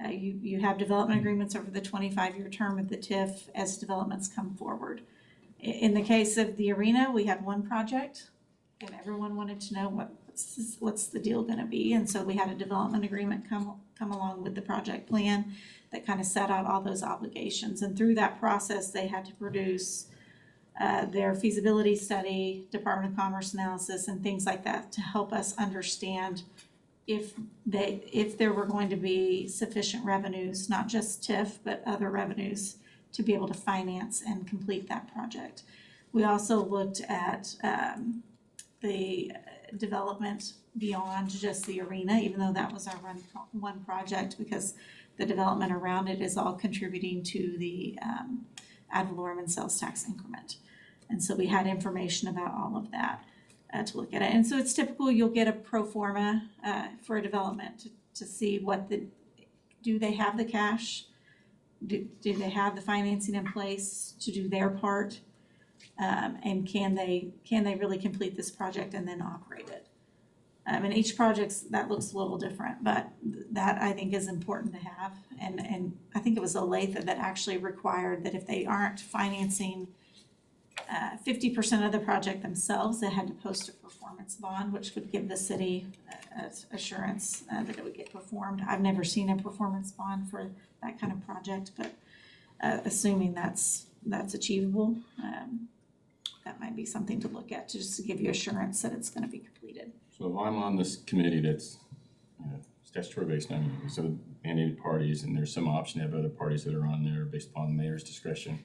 You have development agreements over the 25-year term of the TIF as developments come forward. In the case of the arena, we had one project and everyone wanted to know what's the deal gonna be, and so we had a development agreement come along with the project plan that kind of set out all those obligations, and through that process, they had to produce their feasibility study, Department of Commerce analysis, and things like that to help us understand if there were going to be sufficient revenues, not just TIF, but other revenues to be able to finance and complete that project. We also looked at the development beyond just the arena, even though that was our one project, because the development around it is all contributing to the ad valorem and sales tax increment. And so we had information about all of that to look at it. And so it's typical, you'll get a pro forma for a development to see do they have the cash? Do they have the financing in place to do their part? And can they really complete this project and then operate it? And each project that looks a little different, but that I think is important to have. And I think it was Olathe that actually required that if they aren't financing 50% of the project themselves, they had to post a performance bond, which would give the city assurance that it would get performed. I've never seen a performance bond for that kind of project, but assuming that's achievable, that might be something to look at, just to give you assurance that it's going to be completed. So if I'm on this committee that's statutory based, so mandated parties, and there's some option to have other parties that are on there based upon the mayor's discretion.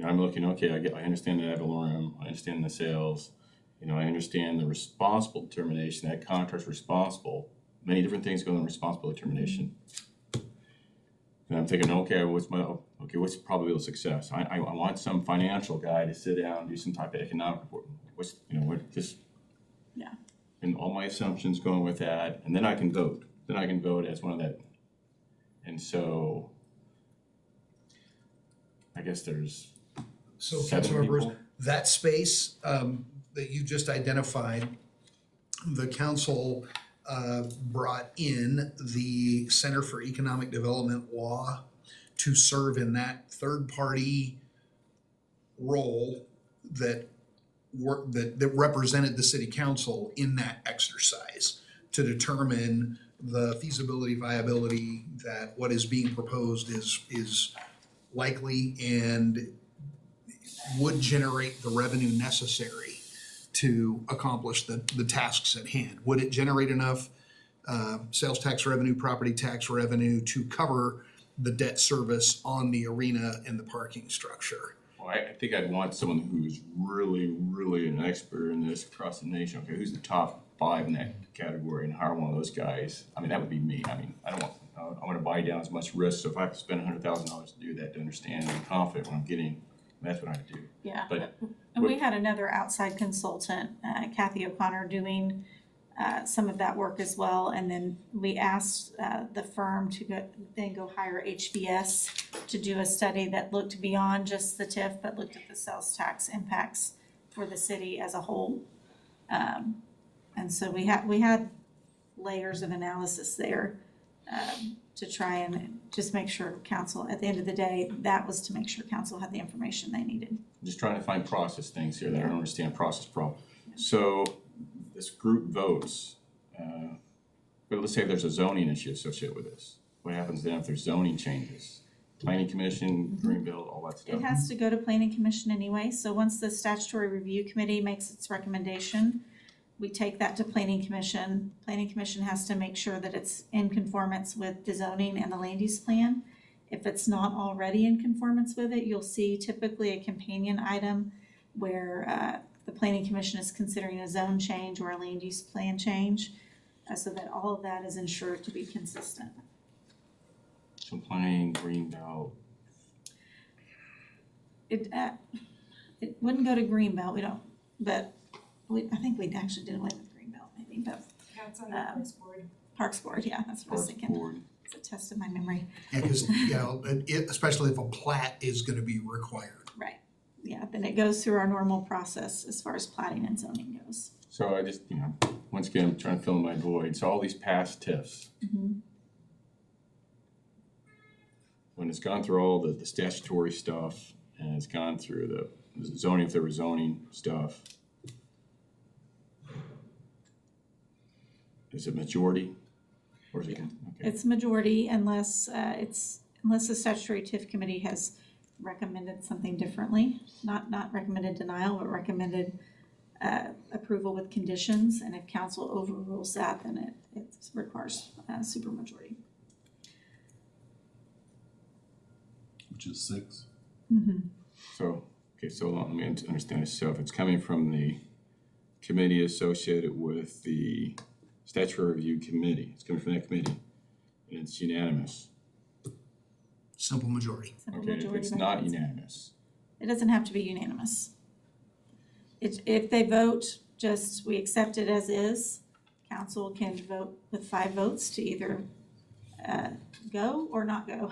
I'm looking, okay, I understand the ad valorem, I understand the sales, I understand the responsible determination, that contract's responsible. Many different things go in responsible determination. And I'm thinking, okay, what's the probability of success? I want some financial guy to sit down and do some type of economic report. And all my assumptions going with that, and then I can vote. Then I can vote as one of that. And so I guess there's So, 7 council members, people. that space that you just identified, the council brought in the Center for Economic Development Law to serve in that third-party role that represented the city council in that exercise to determine the feasibility, viability, that what is being proposed is likely and would generate the revenue necessary to accomplish the tasks at hand. Would it generate enough sales tax revenue, property tax revenue to cover the debt service on the arena and the parking structure? Well, I think I'd want someone who's really, really an expert in this across the nation. Okay, who's the top 5 in that category, and hire one of those guys. I mean, that would be me. I mean, I want to buy down as much risk. So if I have to spend $100,000 to do that, to understand and be confident what I'm getting, that's what I do. Yeah, But and we had another outside consultant, Kathy O'Connor, doing some of that work as well. And then we asked the firm to go hire HBS to do a study that looked beyond just the TIF, but looked at the sales tax impacts for the city as a whole. And so we had layers of analysis there to try and just make sure council, at the end of the day, that was to make sure council had the information they needed. I'm just trying to find process things here that I don't understand process problem. So this group votes, but let's say there's a zoning issue associated with this. What happens then if there's zoning changes? Planning Commission, Greenbelt, all that stuff. It has to go to Planning Commission anyway, so once the Statutory Review Committee makes its recommendation, we take that to planning commission. Planning commission has to make sure that it's in conformance with the zoning and the land use plan. If it's not already in conformance with it, you'll see typically a companion item where the planning commission is considering a zone change or a land use plan change, so that all of that is ensured to be consistent. So planning, greenbelt, It wouldn't go to Greenbelt, we don't, but I think we actually did away with Greenbelt maybe, but Yeah, it's on the Parks Board. Parks Board, yeah, that's what I was park thinking. board. It's a test of my memory. Yeah, cause, you know, especially if a plat is gonna be required. Right, yeah, then it goes through our normal process as far as plating and zoning goes. So I just, once again, I'm trying to fill in my void. So all these past TIFs, when it's gone through all the statutory stuff and it's gone through the zoning, if there was zoning stuff, is it majority? Or is it, okay, It's majority unless unless the statutory TIF committee has recommended something differently, not recommended denial, but recommended approval with conditions, and if council overrules that, then it requires supermajority. Which is 6. so, let me understand this. So if it's coming from the committee associated with the statutory review committee, it's coming from that committee, and it's unanimous. Simple majority. Simple Okay, if majority it's by not council. unanimous, It doesn't have to be unanimous. If they vote, just we accept it as is, council can vote with 5 votes to either go or not go.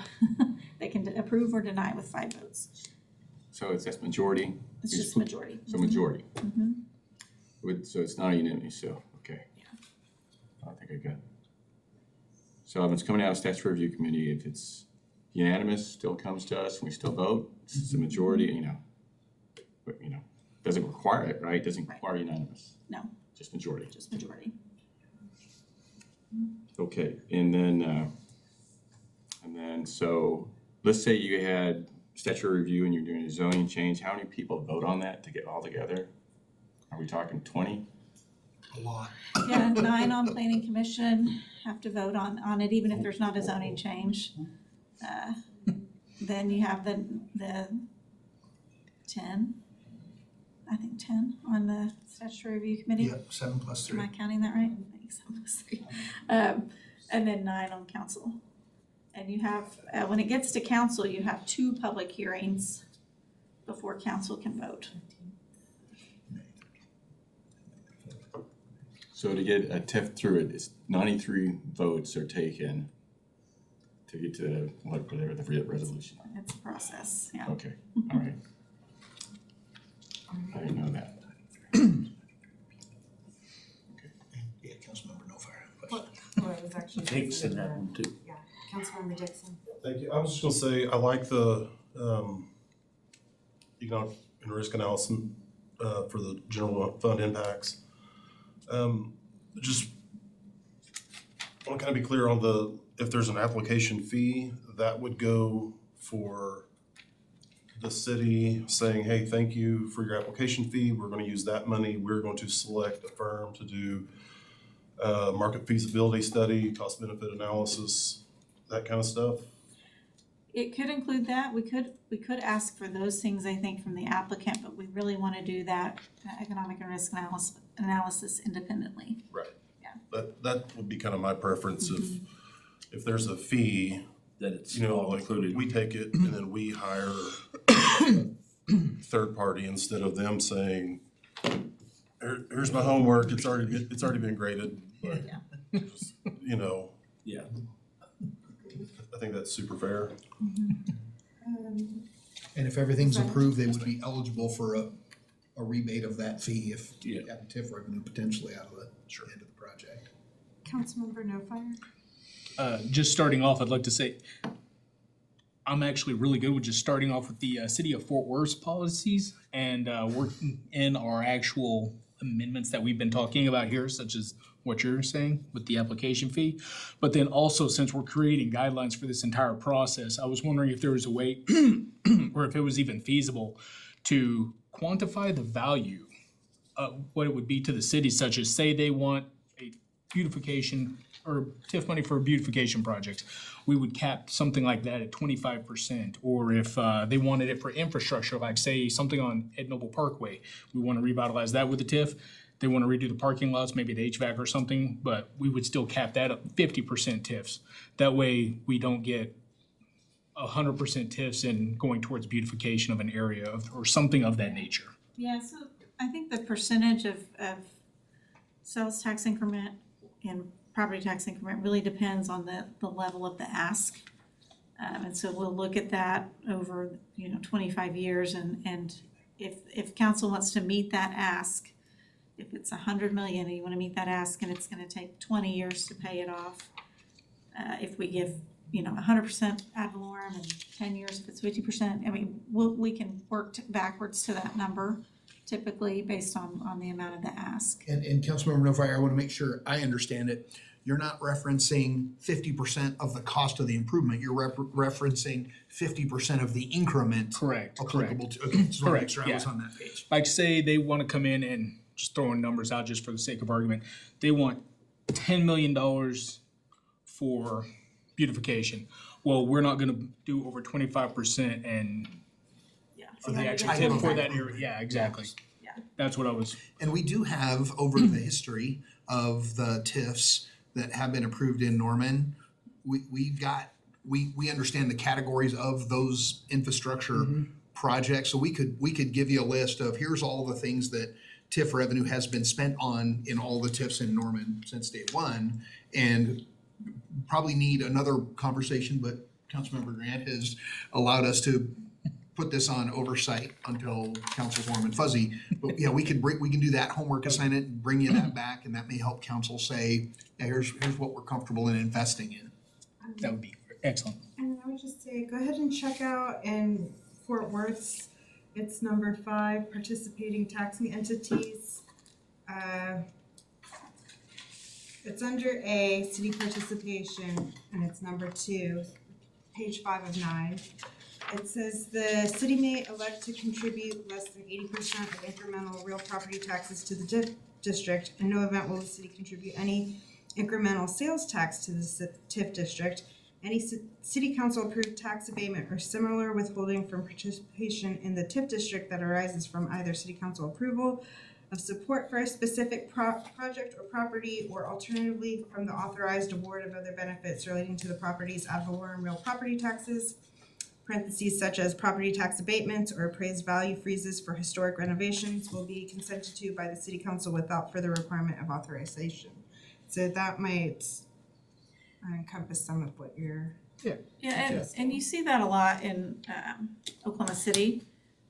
They can approve or deny with 5 votes. so that's majority? It's You just put- majority. So majority. Mhm. So it's not unanimous, so, okay. I think I got it. So if it's coming out of statutory review committee, if it's unanimous, still comes to us, and we still vote, it's a majority, but, doesn't require it, right? Doesn't require unanimous, No, just majority. just majority. Okay, and then, so, let's say you had statutory review and you're doing a zoning change, how many people vote on that to get all together? Are we talking 20? A lot. Yeah, 9 on planning commission have to vote on it, even if there's not a zoning change. Then you have the 10, I think 10 on the statutory review committee. Yep, 7 plus 3. Am I counting that right? I think so. Let's see. And then 9 on council. And you have, when it gets to council, you have 2 public hearings before council can vote. So to get a TIF through it, it's 93 votes are taken to get to whatever the resolution. It's a process, yeah. Okay, all right. I didn't know that. Yeah, Councilmember No Fire. Well, it was actually. Dixon had one too. Yeah, Councilmember Dixon. Thank you. I was just gonna say, I like the economic and risk analysis for the general fund impacts. Just want to kind of be clear on if there's an application fee, that would go for the city saying, hey, thank you for your application fee. We're going to use that money. We're going to select a firm to do market feasibility study, cost benefit analysis, that kind of stuff. It could include that. We could ask for those things, I think, from the applicant, but we really want to do that economic and risk analysis independently. Right. Yeah. That would be kind of my preference if there's a fee, That it's like included. we take it and then we hire third party instead of them saying, here's my homework, it's already been graded. But, Yeah. just, Yeah. I think that's super fair. And if everything's approved, they would be eligible for a rebate of that fee if Yeah. you had TIF revenue potentially out of the end of the project. Councilmember No Fire. Just starting off, I'd like to say, I'm actually really good with just starting off with the City of Fort Worth's policies and working in our actual amendments that we've been talking about here, such as what you're saying with the application fee. But then also, since we're creating guidelines for this entire process, I was wondering if there was a way, or if it was even feasible, to quantify the value what it would be to the city, such as say they want a beautification or TIF money for a beautification project, we would cap something like that at 25%. Or if they wanted it for infrastructure, like say something on Ed Noble Parkway, we want to revitalize that with the TIF. They want to redo the parking lots, maybe the HVAC or something, but we would still cap that at 50% TIFs. That way, we don't get 100% TIFs and going towards beautification of an area or something of that nature. Yeah, so I think the percentage of sales tax increment and property tax increment really depends on the level of the ask. And so we'll look at that over, 25 years and if council wants to meet that ask, if it's 100 million and you want to meet that ask and it's going to take 20 years to pay it off, if we give 100% ad valorem and 10 years if it's 50%, I mean, we can work backwards to that number typically based on the amount of the ask. And Councilmember Novire, I want to make sure I understand it. You're not referencing 50% of the cost of the improvement. You're referencing 50% of the increment. Correct. Applicable to, okay, just want to make Correct, sure I was yeah. on that page. Like say they want to come in and just throwing numbers out just for the sake of argument, they want $10 million for beautification. Well, we're not going to do over 25% and Yeah. for the Yeah, actual yeah. tip for that area. Yeah, exactly. Yeah. That's what I was. And we do have, over the history of the TIFs that have been approved in Norman, we understand the categories of those infrastructure projects. So we could give you a list of here's all the things that TIF revenue has been spent on in all the TIFs in Norman since day one. And probably need another conversation, but Councilmember Grant has allowed us to put this on oversight until council's warm and fuzzy. But yeah, we can do that homework assignment and bring you that back, and that may help council say, yeah, here's what we're comfortable in investing in. That would be excellent. And I would just say, go ahead and check out in Fort Worth's, it's number 5, participating taxing entities. It's under A, city participation, and it's number 2, page 5 of 9. It says the city may elect to contribute less than 80% of incremental real property taxes to the district. In no event will the city contribute any incremental sales tax to the TIF district. Any city council approved tax abatement or similar withholding from participation in the TIF district that arises from either city council approval of support for a specific project or property, or alternatively from the authorized award of other benefits relating to the property's ad valorem real property taxes, parentheses such as property tax abatements or appraised value freezes for historic renovations, will be consented to by the city council without further requirement of authorization. So that might encompass some of what you're. Yeah, and you see that a lot in Oklahoma City,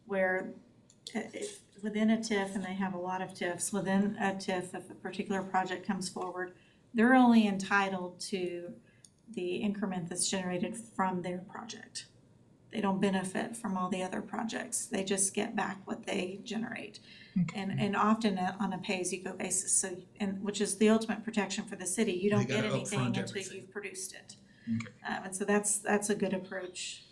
where if within a TIF, and they have a lot of TIFs, within a TIF, if a particular project comes forward, they're only entitled to the increment that's generated from their project. They don't benefit from all the other projects. They just get back what they generate. And often on a pay-as-you-go basis, so, and which is the ultimate protection for the city. You don't get anything until you've produced it. Okay. And so that's a good approach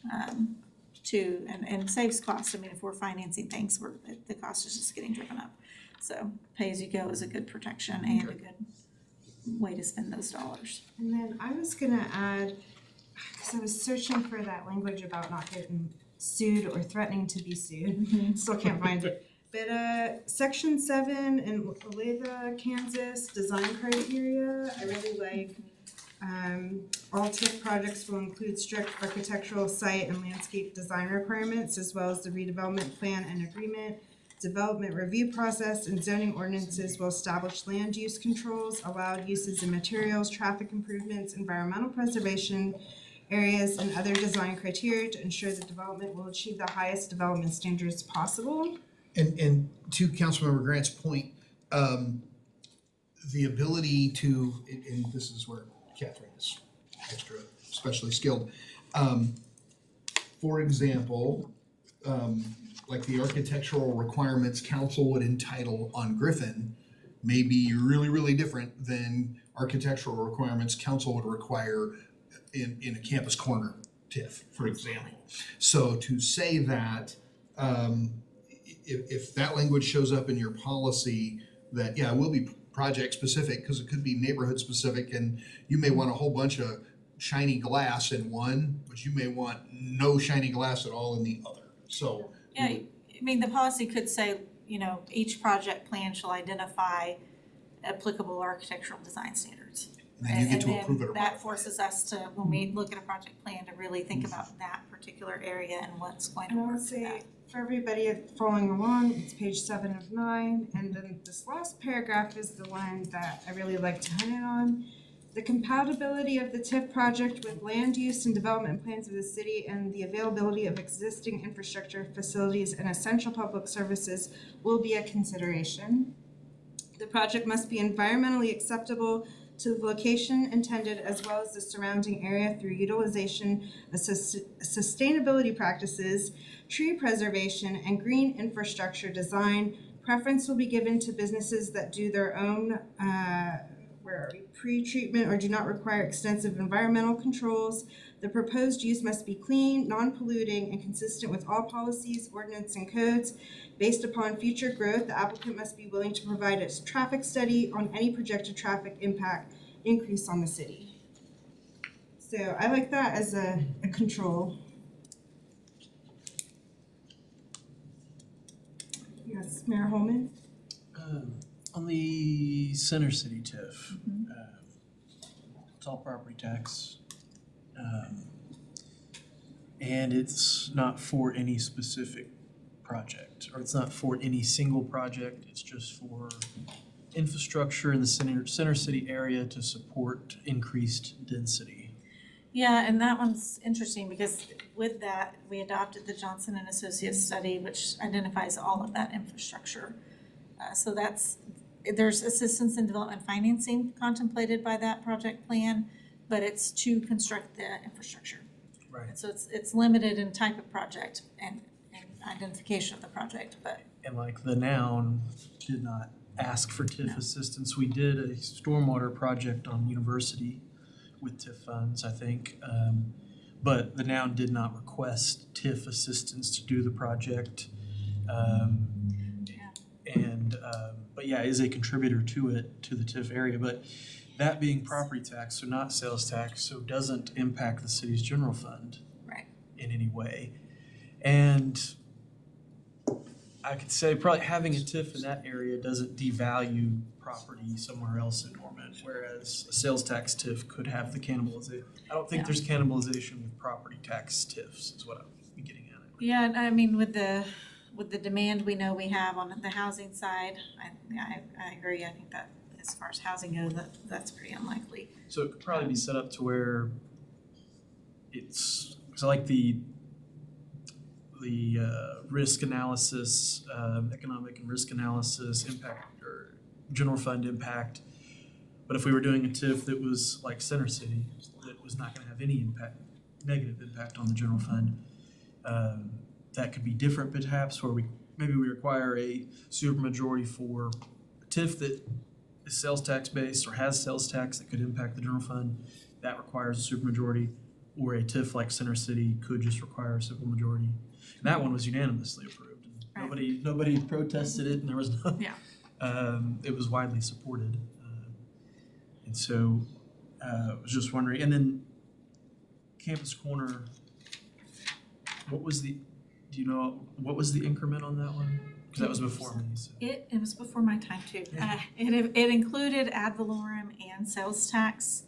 too, and saves costs. I mean, if we're financing things, the cost is just getting driven up. So pay-as-you-go is a good protection and a good way to spend those dollars. And then I was gonna add, because I was searching for that language about not getting sued or threatening to be sued. Still can't find it. But section 7 in Olathe, Kansas, design criteria, I really like. All TIF projects will include strict architectural, site, and landscape design requirements, as well as the redevelopment plan and agreement. Development review process and zoning ordinances will establish land use controls, allowed uses and materials, traffic improvements, environmental preservation areas, and other design criteria to ensure the development will achieve the highest development standards possible. And to Councilmember Grant's point, the ability to, and this is where Catherine is extra especially skilled. For example, like the architectural requirements council would entitle on Griffin may be really, really different than architectural requirements council would require in a campus corner TIF, for example. So to say that, if that language shows up in your policy, that, yeah, it will be project specific, because it could be neighborhood specific, and you may want a whole bunch of shiny glass in one, but you may want no shiny glass at all in the other, so. Yeah, I mean, the policy could say, you know, each project plan shall identify applicable architectural design standards. And then you get to then approve it or that not. forces us to, when we look at a project plan, to really think about that particular area and what's going to And I work would for say, that. for everybody following along, it's page 7 of 9, and then this last paragraph is the one that I really like to hone in on. The compatibility of the TIF project with land use and development plans of the city and the availability of existing infrastructure, facilities, and essential public services will be a consideration. The project must be environmentally acceptable to the location intended as well as the surrounding area through utilization of sustainability practices, tree preservation, and green infrastructure design. Preference will be given to businesses that do their own pre-treatment or do not require extensive environmental controls. The proposed use must be clean, non-polluting, and consistent with all policies, ordinance, and codes. Based upon future growth, the applicant must be willing to provide a traffic study on any projected traffic impact increase on the city. So I like that as a control. Yes, Mayor Holman? On the Center City TIF, it's all property tax. And it's not for any specific project, or it's not for any single project, it's just for infrastructure in the center city area to support increased density. Yeah, and that one's interesting because with that, we adopted the Johnson and Associates study, which identifies all of that infrastructure. So there's assistance in development financing contemplated by that project plan, but it's to construct the infrastructure. Right. So it's limited in type of project and identification of the project, but. And like the noun did not ask for TIF assistance. We did a stormwater project on University with TIF funds, I think. But the noun did not request TIF assistance to do the project. But yeah, is a contributor to it, to the TIF area. But that being property tax, so not sales tax, so doesn't impact the city's general fund in any way. And I could say probably having a TIF in that area doesn't devalue property somewhere else in Norman, whereas a sales tax TIF could have the cannibalization. I don't think there's cannibalization with property tax TIFs, is what I'm getting at. Yeah, and I mean, with the demand we know we have on the housing side, I agree. I think that as far as housing goes, that's pretty unlikely. So it could probably be set up to where it's, so like the risk analysis, economic and risk analysis, impact or general fund impact. But if we were doing a TIF that was like Center City, that was not gonna have any impact, negative impact on the general fund, that could be different perhaps, where maybe we require a supermajority for a TIF that is sales tax based or has sales tax that could impact the general fund. That requires a supermajority, or a TIF like Center City could just require a simple majority. And that one was unanimously approved. Right. Nobody protested it, and there was no. Yeah. It was widely supported, and so I was just wondering. And then Campus Corner, what was the increment on that one? Because that was before me. So. It was before my time too. It included ad valorem and sales tax.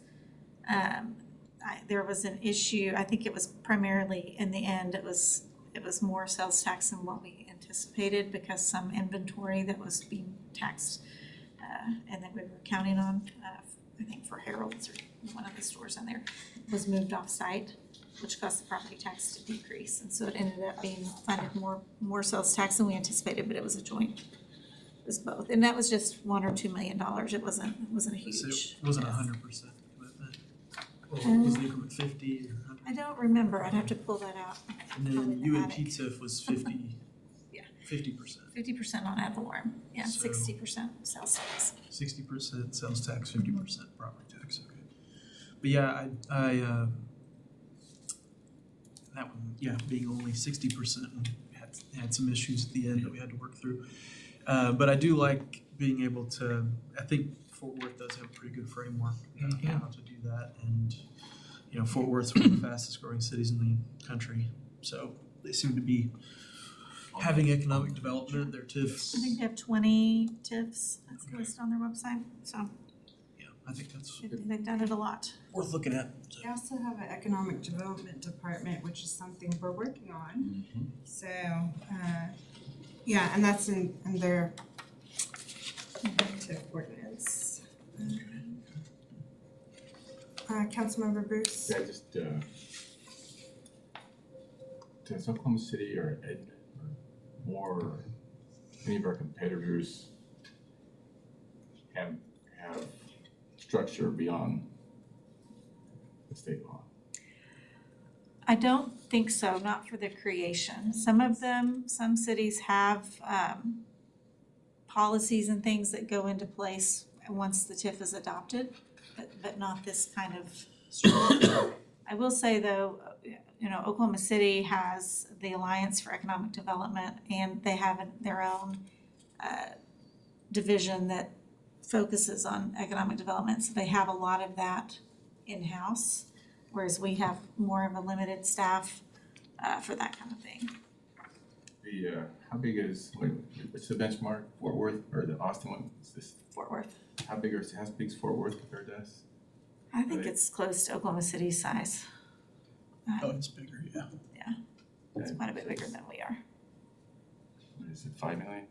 There was an issue. I think it was primarily in the end. It was more sales tax than what we anticipated because some inventory that was being taxed and that we were counting on, I think for Harold's or one of the stores in there, was moved off site, which caused the property tax to decrease. And so it ended up being funded more sales tax than we anticipated, but it was a joint. It was both. And that was just $1 or $2 million. It wasn't a huge. So it wasn't 100% commitment. Well, was the increment 50 or 100? I don't remember. I'd have to pull that out. And then UNP TIF was 50. Yeah. 50%. 50% on ad valorem. Yeah, So- 60% sales tax. 60% sales tax, 50% property tax. Okay. But yeah, I that one, yeah, being only 60% and had some issues at the end that we had to work through. But I do like being able to, I think Fort Worth does have a pretty good framework on how to do that. And, you know, Fort Worth's one of the fastest growing cities in the country. So they seem to be having economic development, their TIFs. I think they have 20 TIFs that's listed on their website, so Yeah, I think that's they've done it a lot. worth looking at. We also have an economic development department, which is something we're working on. So, yeah, and that's in their TIF ordinance. Councilmember Bruce? Yeah, just, does Oklahoma City or more, any of our competitors have structure beyond the state law? I don't think so, not for the creation. Some of them, some cities have policies and things that go into place once the TIF is adopted, but not this kind of structure. I will say though, you know, Oklahoma City has the Alliance for Economic Development, and they have their own division that focuses on economic development. So they have a lot of that in-house, whereas we have more of a limited staff for that kind of thing. The, how big is, what's the benchmark, Fort Worth, or the Austin one? Is this, Fort Worth. how big is Fort Worth compared to us? I think it's close to Oklahoma City's size. Oh, it's bigger, yeah. It's quite a bit bigger than we are. What is it, 5 million?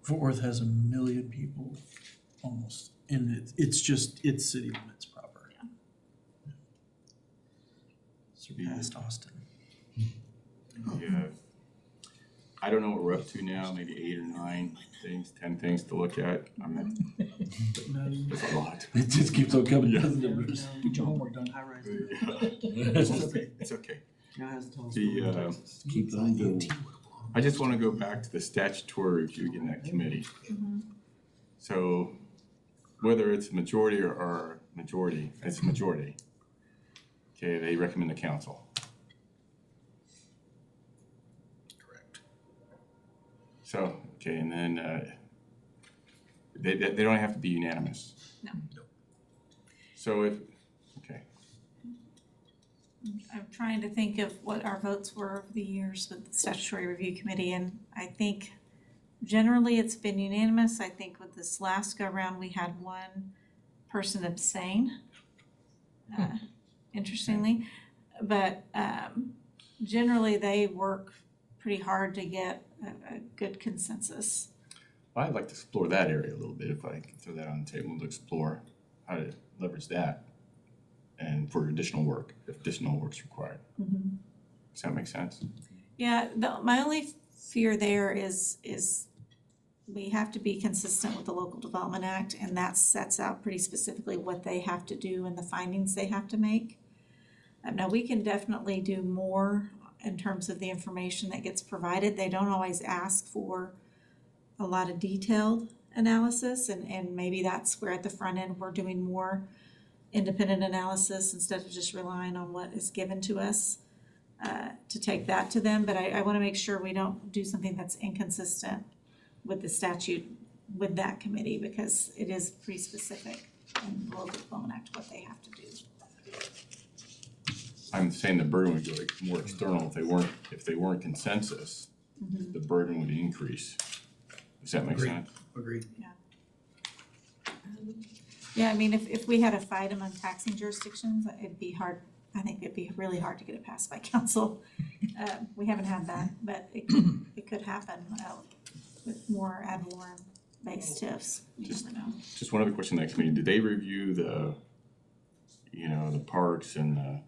Fort Worth has 1 million people almost, and it's just, it's city limits proper. Surpassed Austin. Yeah. I don't know what we're up to now, maybe 8 or 9 things, 10 things to look at. I'm at, it's a lot. It just keeps on coming, doesn't it, Bruce? Get your homework done. It's okay. The, Keep on going. I just want to go back to the statutory review in that committee. So whether it's majority or majority, it's a majority. Okay, they recommend the council. Correct. So, okay, and then they don't have to be unanimous. No. So if, okay, I'm trying to think of what our votes were over the years with the statutory review committee, and I think generally it's been unanimous. I think with this last go round, we had one person abstain, interestingly. But generally they work pretty hard to get a good consensus. I'd like to explore that area a little bit, if I can throw that on the table to explore how to leverage that and for additional work, if additional work's required. Does that make sense? Yeah, my only fear there is we have to be consistent with the Local Development Act, and that sets out pretty specifically what they have to do and the findings they have to make. Now, we can definitely do more in terms of the information that gets provided. They don't always ask for a lot of detailed analysis, and maybe that's where at the front end we're doing more independent analysis instead of just relying on what is given to us to take that to them. But I want to make sure we don't do something that's inconsistent with the statute with that committee, because it is pretty specific in the Local Development Act what they have to do. I'm saying the burden would go more external if they weren't consensus, the burden would increase. Does that make sense? Agreed. Yeah, I mean, if we had a fight among taxing jurisdictions, it'd be hard, I think it'd be really hard to get it passed by council. We haven't had that, but it could happen with more ad valorem based TIFs, you never know. Just one other question next meeting, did they review the parks and the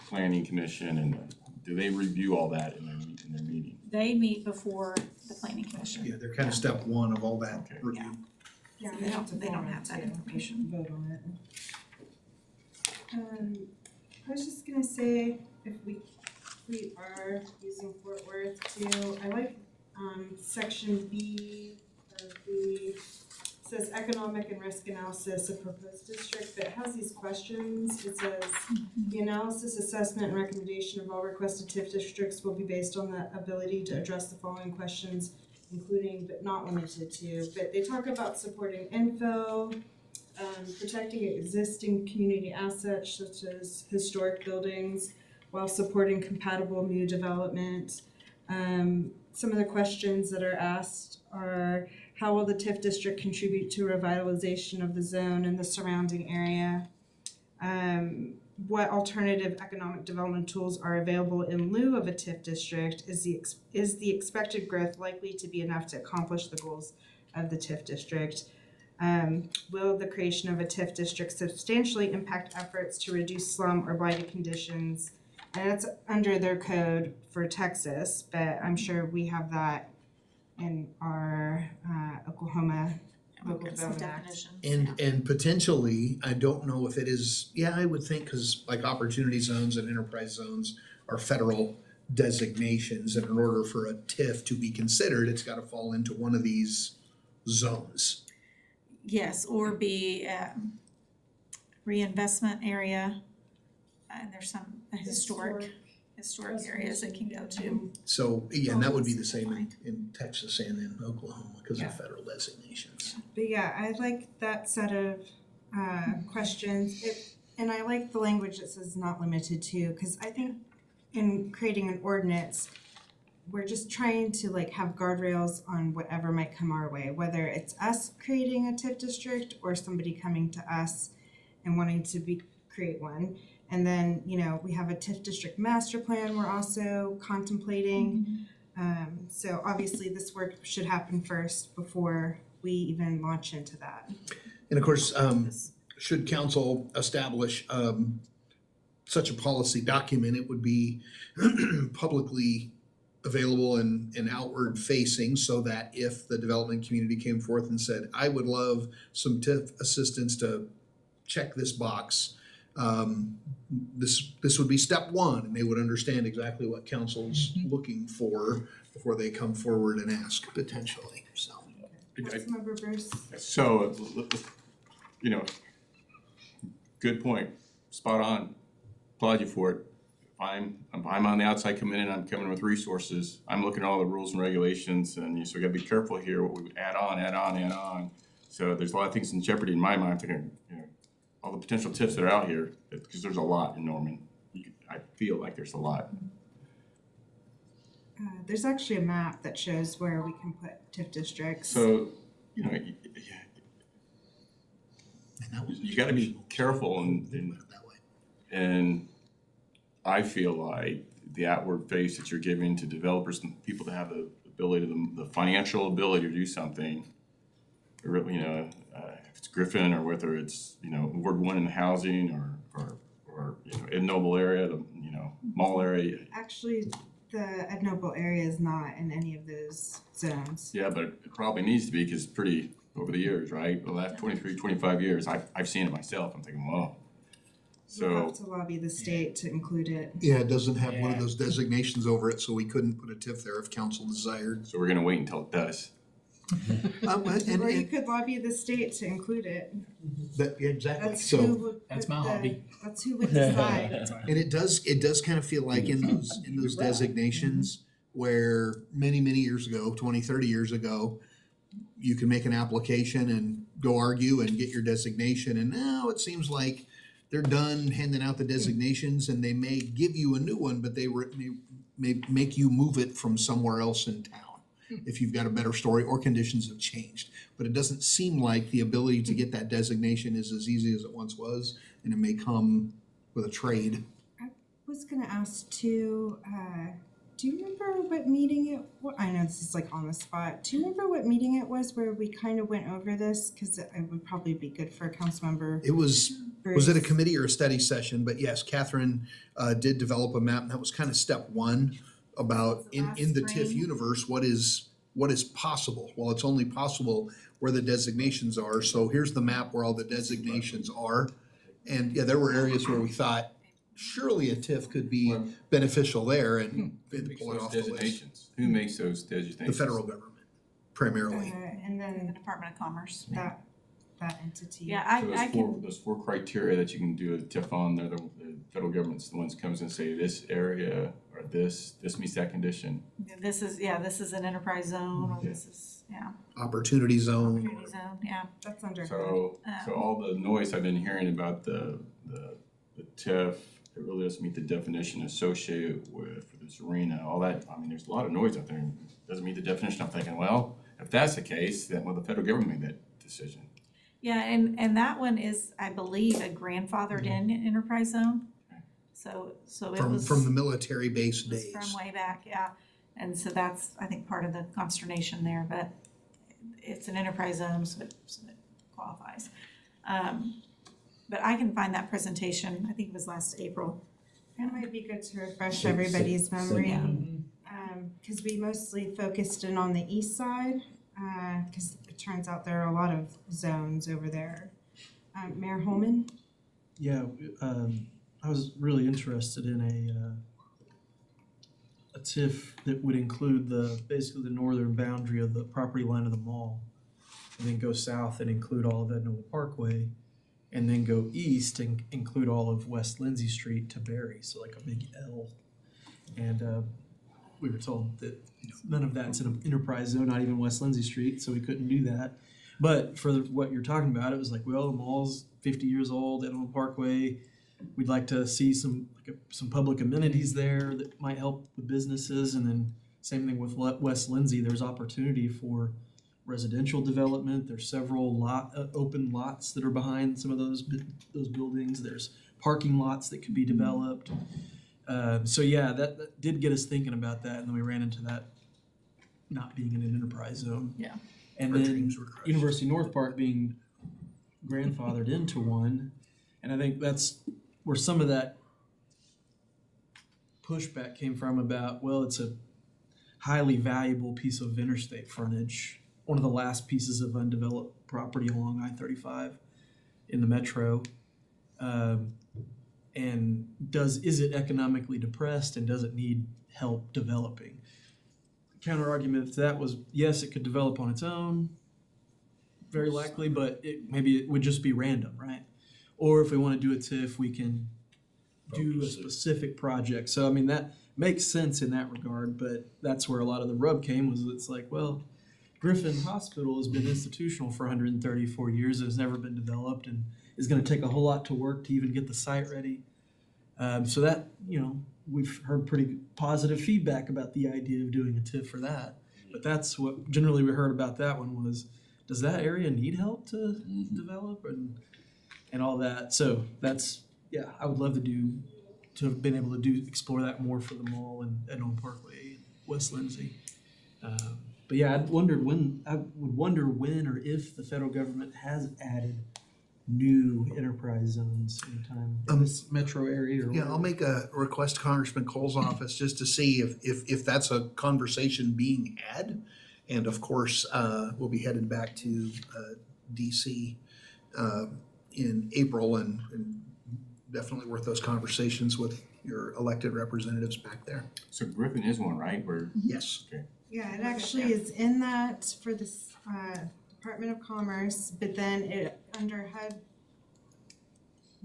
planning commission, and do they review all that in their meeting? They meet before the planning commission. Yeah, they're kind of step one of all that Okay. review. Yeah, They don't have that information. Vote on it. I was just gonna say, if we are using Fort Worth too, I like section B of the says economic and risk analysis of proposed district, but it has these questions. It says, the analysis, assessment, and recommendation of all requested TIF districts will be based on the ability to address the following questions, including but not limited to. But they talk about supporting infill, protecting existing community assets such as historic buildings while supporting compatible new development. Some of the questions that are asked are, how will the TIF district contribute to revitalization of the zone and the surrounding area? What alternative economic development tools are available in lieu of a TIF district? Is the expected growth likely to be enough to accomplish the goals of the TIF district? Will the creation of a TIF district substantially impact efforts to reduce slum or blighted conditions? And that's under their code for Texas, but I'm sure we have that in our Oklahoma Local Development Act. And potentially, I don't know if it is, yeah, I would think, because like opportunity zones and enterprise zones are federal designations, and in order for a TIF to be considered, it's gotta fall into one of these zones. Yes, or be reinvestment area, and there's some historic areas it can go to. So, yeah, and that would be the same in Texas and in Oklahoma because of federal designations. But yeah, I like that set of questions. And I like the language that says not limited to, because I think in creating an ordinance, we're just trying to like have guardrails on whatever might come our way, whether it's us creating a TIF district or somebody coming to us and wanting to create one. And then, you know, we have a TIF district master plan we're also contemplating. So obviously this work should happen first before we even launch into that. And of course, should council establish such a policy document, it would be publicly available and outward facing, so that if the development community came forth and said, I would love some TIF assistance to check this box, this would be step one, and they would understand exactly what council's looking for before they come forward and ask potentially, so. Councilmember Bruce? So, you know, good point, spot on, applaud you for it. If I'm on the outside coming in, I'm coming with resources, I'm looking at all the rules and regulations, and so we gotta be careful here what we add on. So there's a lot of things in jeopardy in my mind. I'm thinking, you know, all the potential TIFs that are out here, because there's a lot in Norman. I feel like there's a lot. There's actually a map that shows where we can put TIF districts. So, you know, you gotta be careful and I feel like the outward face that you're giving to developers and people to have the ability, the financial ability to do something, really, you know, if it's Griffin or whether it's, you know, Ward 1 in the housing or you know, Ed Noble area, the, you know, mall area. Actually, the Ed Noble area is not in any of those zones. Yeah, but it probably needs to be because it's pretty over the years, right? The last 23, 25 years, I've seen it myself. I'm thinking, whoa. We'll So, have to lobby the state to include it. Yeah, it doesn't have one of those designations over it, so we couldn't put a TIF there if council desired. so we're gonna wait until it does. Or you could lobby the state to include it. Exactly, That's so. who would That's put my the- hobby. That's who would decide. And it does kind of feel like in those designations where many years ago, 20, 30 years ago, you can make an application and go argue and get your designation, and now it seems like they're done handing out the designations and they may give you a new one, but they may make you move it from somewhere else in town if you've got a better story or conditions have changed. But it doesn't seem like the ability to get that designation is as easy as it once was, and it may come with a trade. I was gonna ask too, do you remember what meeting I know this is like on the spot. Do you remember what meeting it was where we kind of went over this? Cause it would probably be good for a council member. It was it a committee or a study session? But yes, Catherine did develop a map, and that was kind of step one about in the TIF universe, what is possible? Well, it's only possible where the designations are. So here's the map where all the designations are. And yeah, there were areas where we thought surely a TIF could be beneficial there, and we had to pull it off the list. Designations, who makes those designations? The federal government. primarily. and In the then Department of Commerce. that entity. Yeah, So I can, those four criteria that you can do a TIF on, they're the federal government's the ones comes and say this area or this meets that condition. this is an enterprise zone, or this is, Opportunity zone. opportunity zone, That's under. So all the noise I've been hearing about the TIF, it really doesn't meet the definition associated with this arena, all that. I mean, there's a lot of noise out there and it doesn't meet the definition. I'm thinking, well, if that's the case, then the federal government made that decision. yeah, and that one is, I believe, a grandfathered in enterprise zone. So it was. From the military base It was days. from way back, yeah. And so that's, I think, part of the consternation there, but it's an enterprise zone, so it qualifies. But I can find that presentation, I think it was last April. It might be good to refresh everybody's memory, Yeah. because we mostly focused in on the east side, because it turns out there are a lot of zones over there. Mayor Holman? Yeah, I was really interested in a TIF that would include basically the northern boundary of the property line of the mall, and then go south and include all of Edna Parkway, and then go east and include all of West Lindsay Street to Berry, so like a big L. And we were told that none of that's in an enterprise zone, not even West Lindsay Street, so we couldn't do that. But for what you're talking about, it was like, well, the mall's 50 years old, Edna Parkway. We'd like to see some public amenities there that might help the businesses, and then same thing with West Lindsay. There's opportunity for residential development. There's several open lots that are behind some of those buildings. There's parking lots that could be developed. So yeah, that did get us thinking about that, and then we ran into that not being in an enterprise zone. Yeah. And Our then dreams were crushed. University North Park being grandfathered into one, and I think that's where some of that pushback came from about, well, it's a highly valuable piece of interstate frontage, one of the last pieces of undeveloped property along I-35 in the metro. And is it economically depressed, and does it need help developing? Counter argument to that was, yes, it could develop on its own, very likely, but maybe it would just be random, right? Or if we want to do a TIF, we can do a specific project. So I mean, that makes sense in that regard, but that's where a lot of the rub came, was it's like, well, Griffin Hospital has been institutional for 134 years and has never been developed, and is going to take a whole lot to work to even get the site ready. So that, we've heard pretty positive feedback about the idea of doing a TIF for that. But that's what generally we heard about that one was, does that area need help to develop and all that? So that's, yeah, I would love to have been able to explore that more for the mall and Edna Parkway and West Lindsay. But yeah, I would wonder when or if the federal government has added new enterprise zones in time in this metro area or Yeah, I'll make a request to Congressman Cole's office just to see if that's a conversation being had. And of course, we'll be headed back to DC in April, and definitely worth those conversations with your elected representatives back there. So Griffin is one, right? Where Yes. okay. Yeah, it actually is in that for this Department of Commerce, but then it under HUD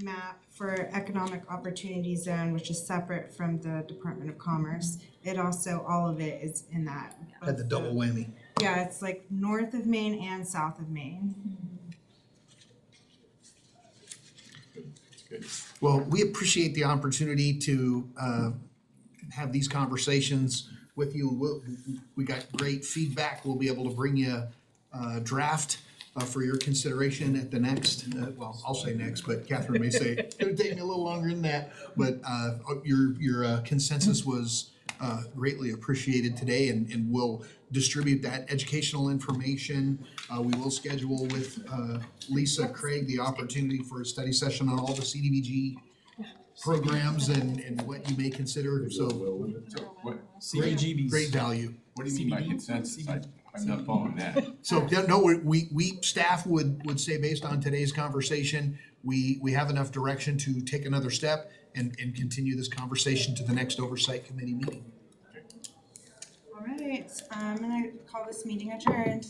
map for Economic Opportunity Zone, which is separate from the Department of Commerce. It also, all of it is in that. Had the double whammy. Yeah, it's like north of Maine and south of Maine. That's good. Well, we appreciate the opportunity to have these conversations with you. We got great feedback. We'll be able to bring you a draft for your consideration at the next, well, I'll say next, but Catherine may say, it'll take me a little longer than that. But your consensus was greatly appreciated today, and we'll distribute that educational information. We will schedule with Lisa Craig the opportunity for a study session on all the CDBG programs and what you may consider. So What CBGBs. great value. do you mean by CBD? consensus? I'm not following that. So, yeah, no, we staff would say, based on today's conversation, we have enough direction to take another step and continue this conversation to the next Oversight Committee meeting. All right, I'm gonna call this meeting adjourned.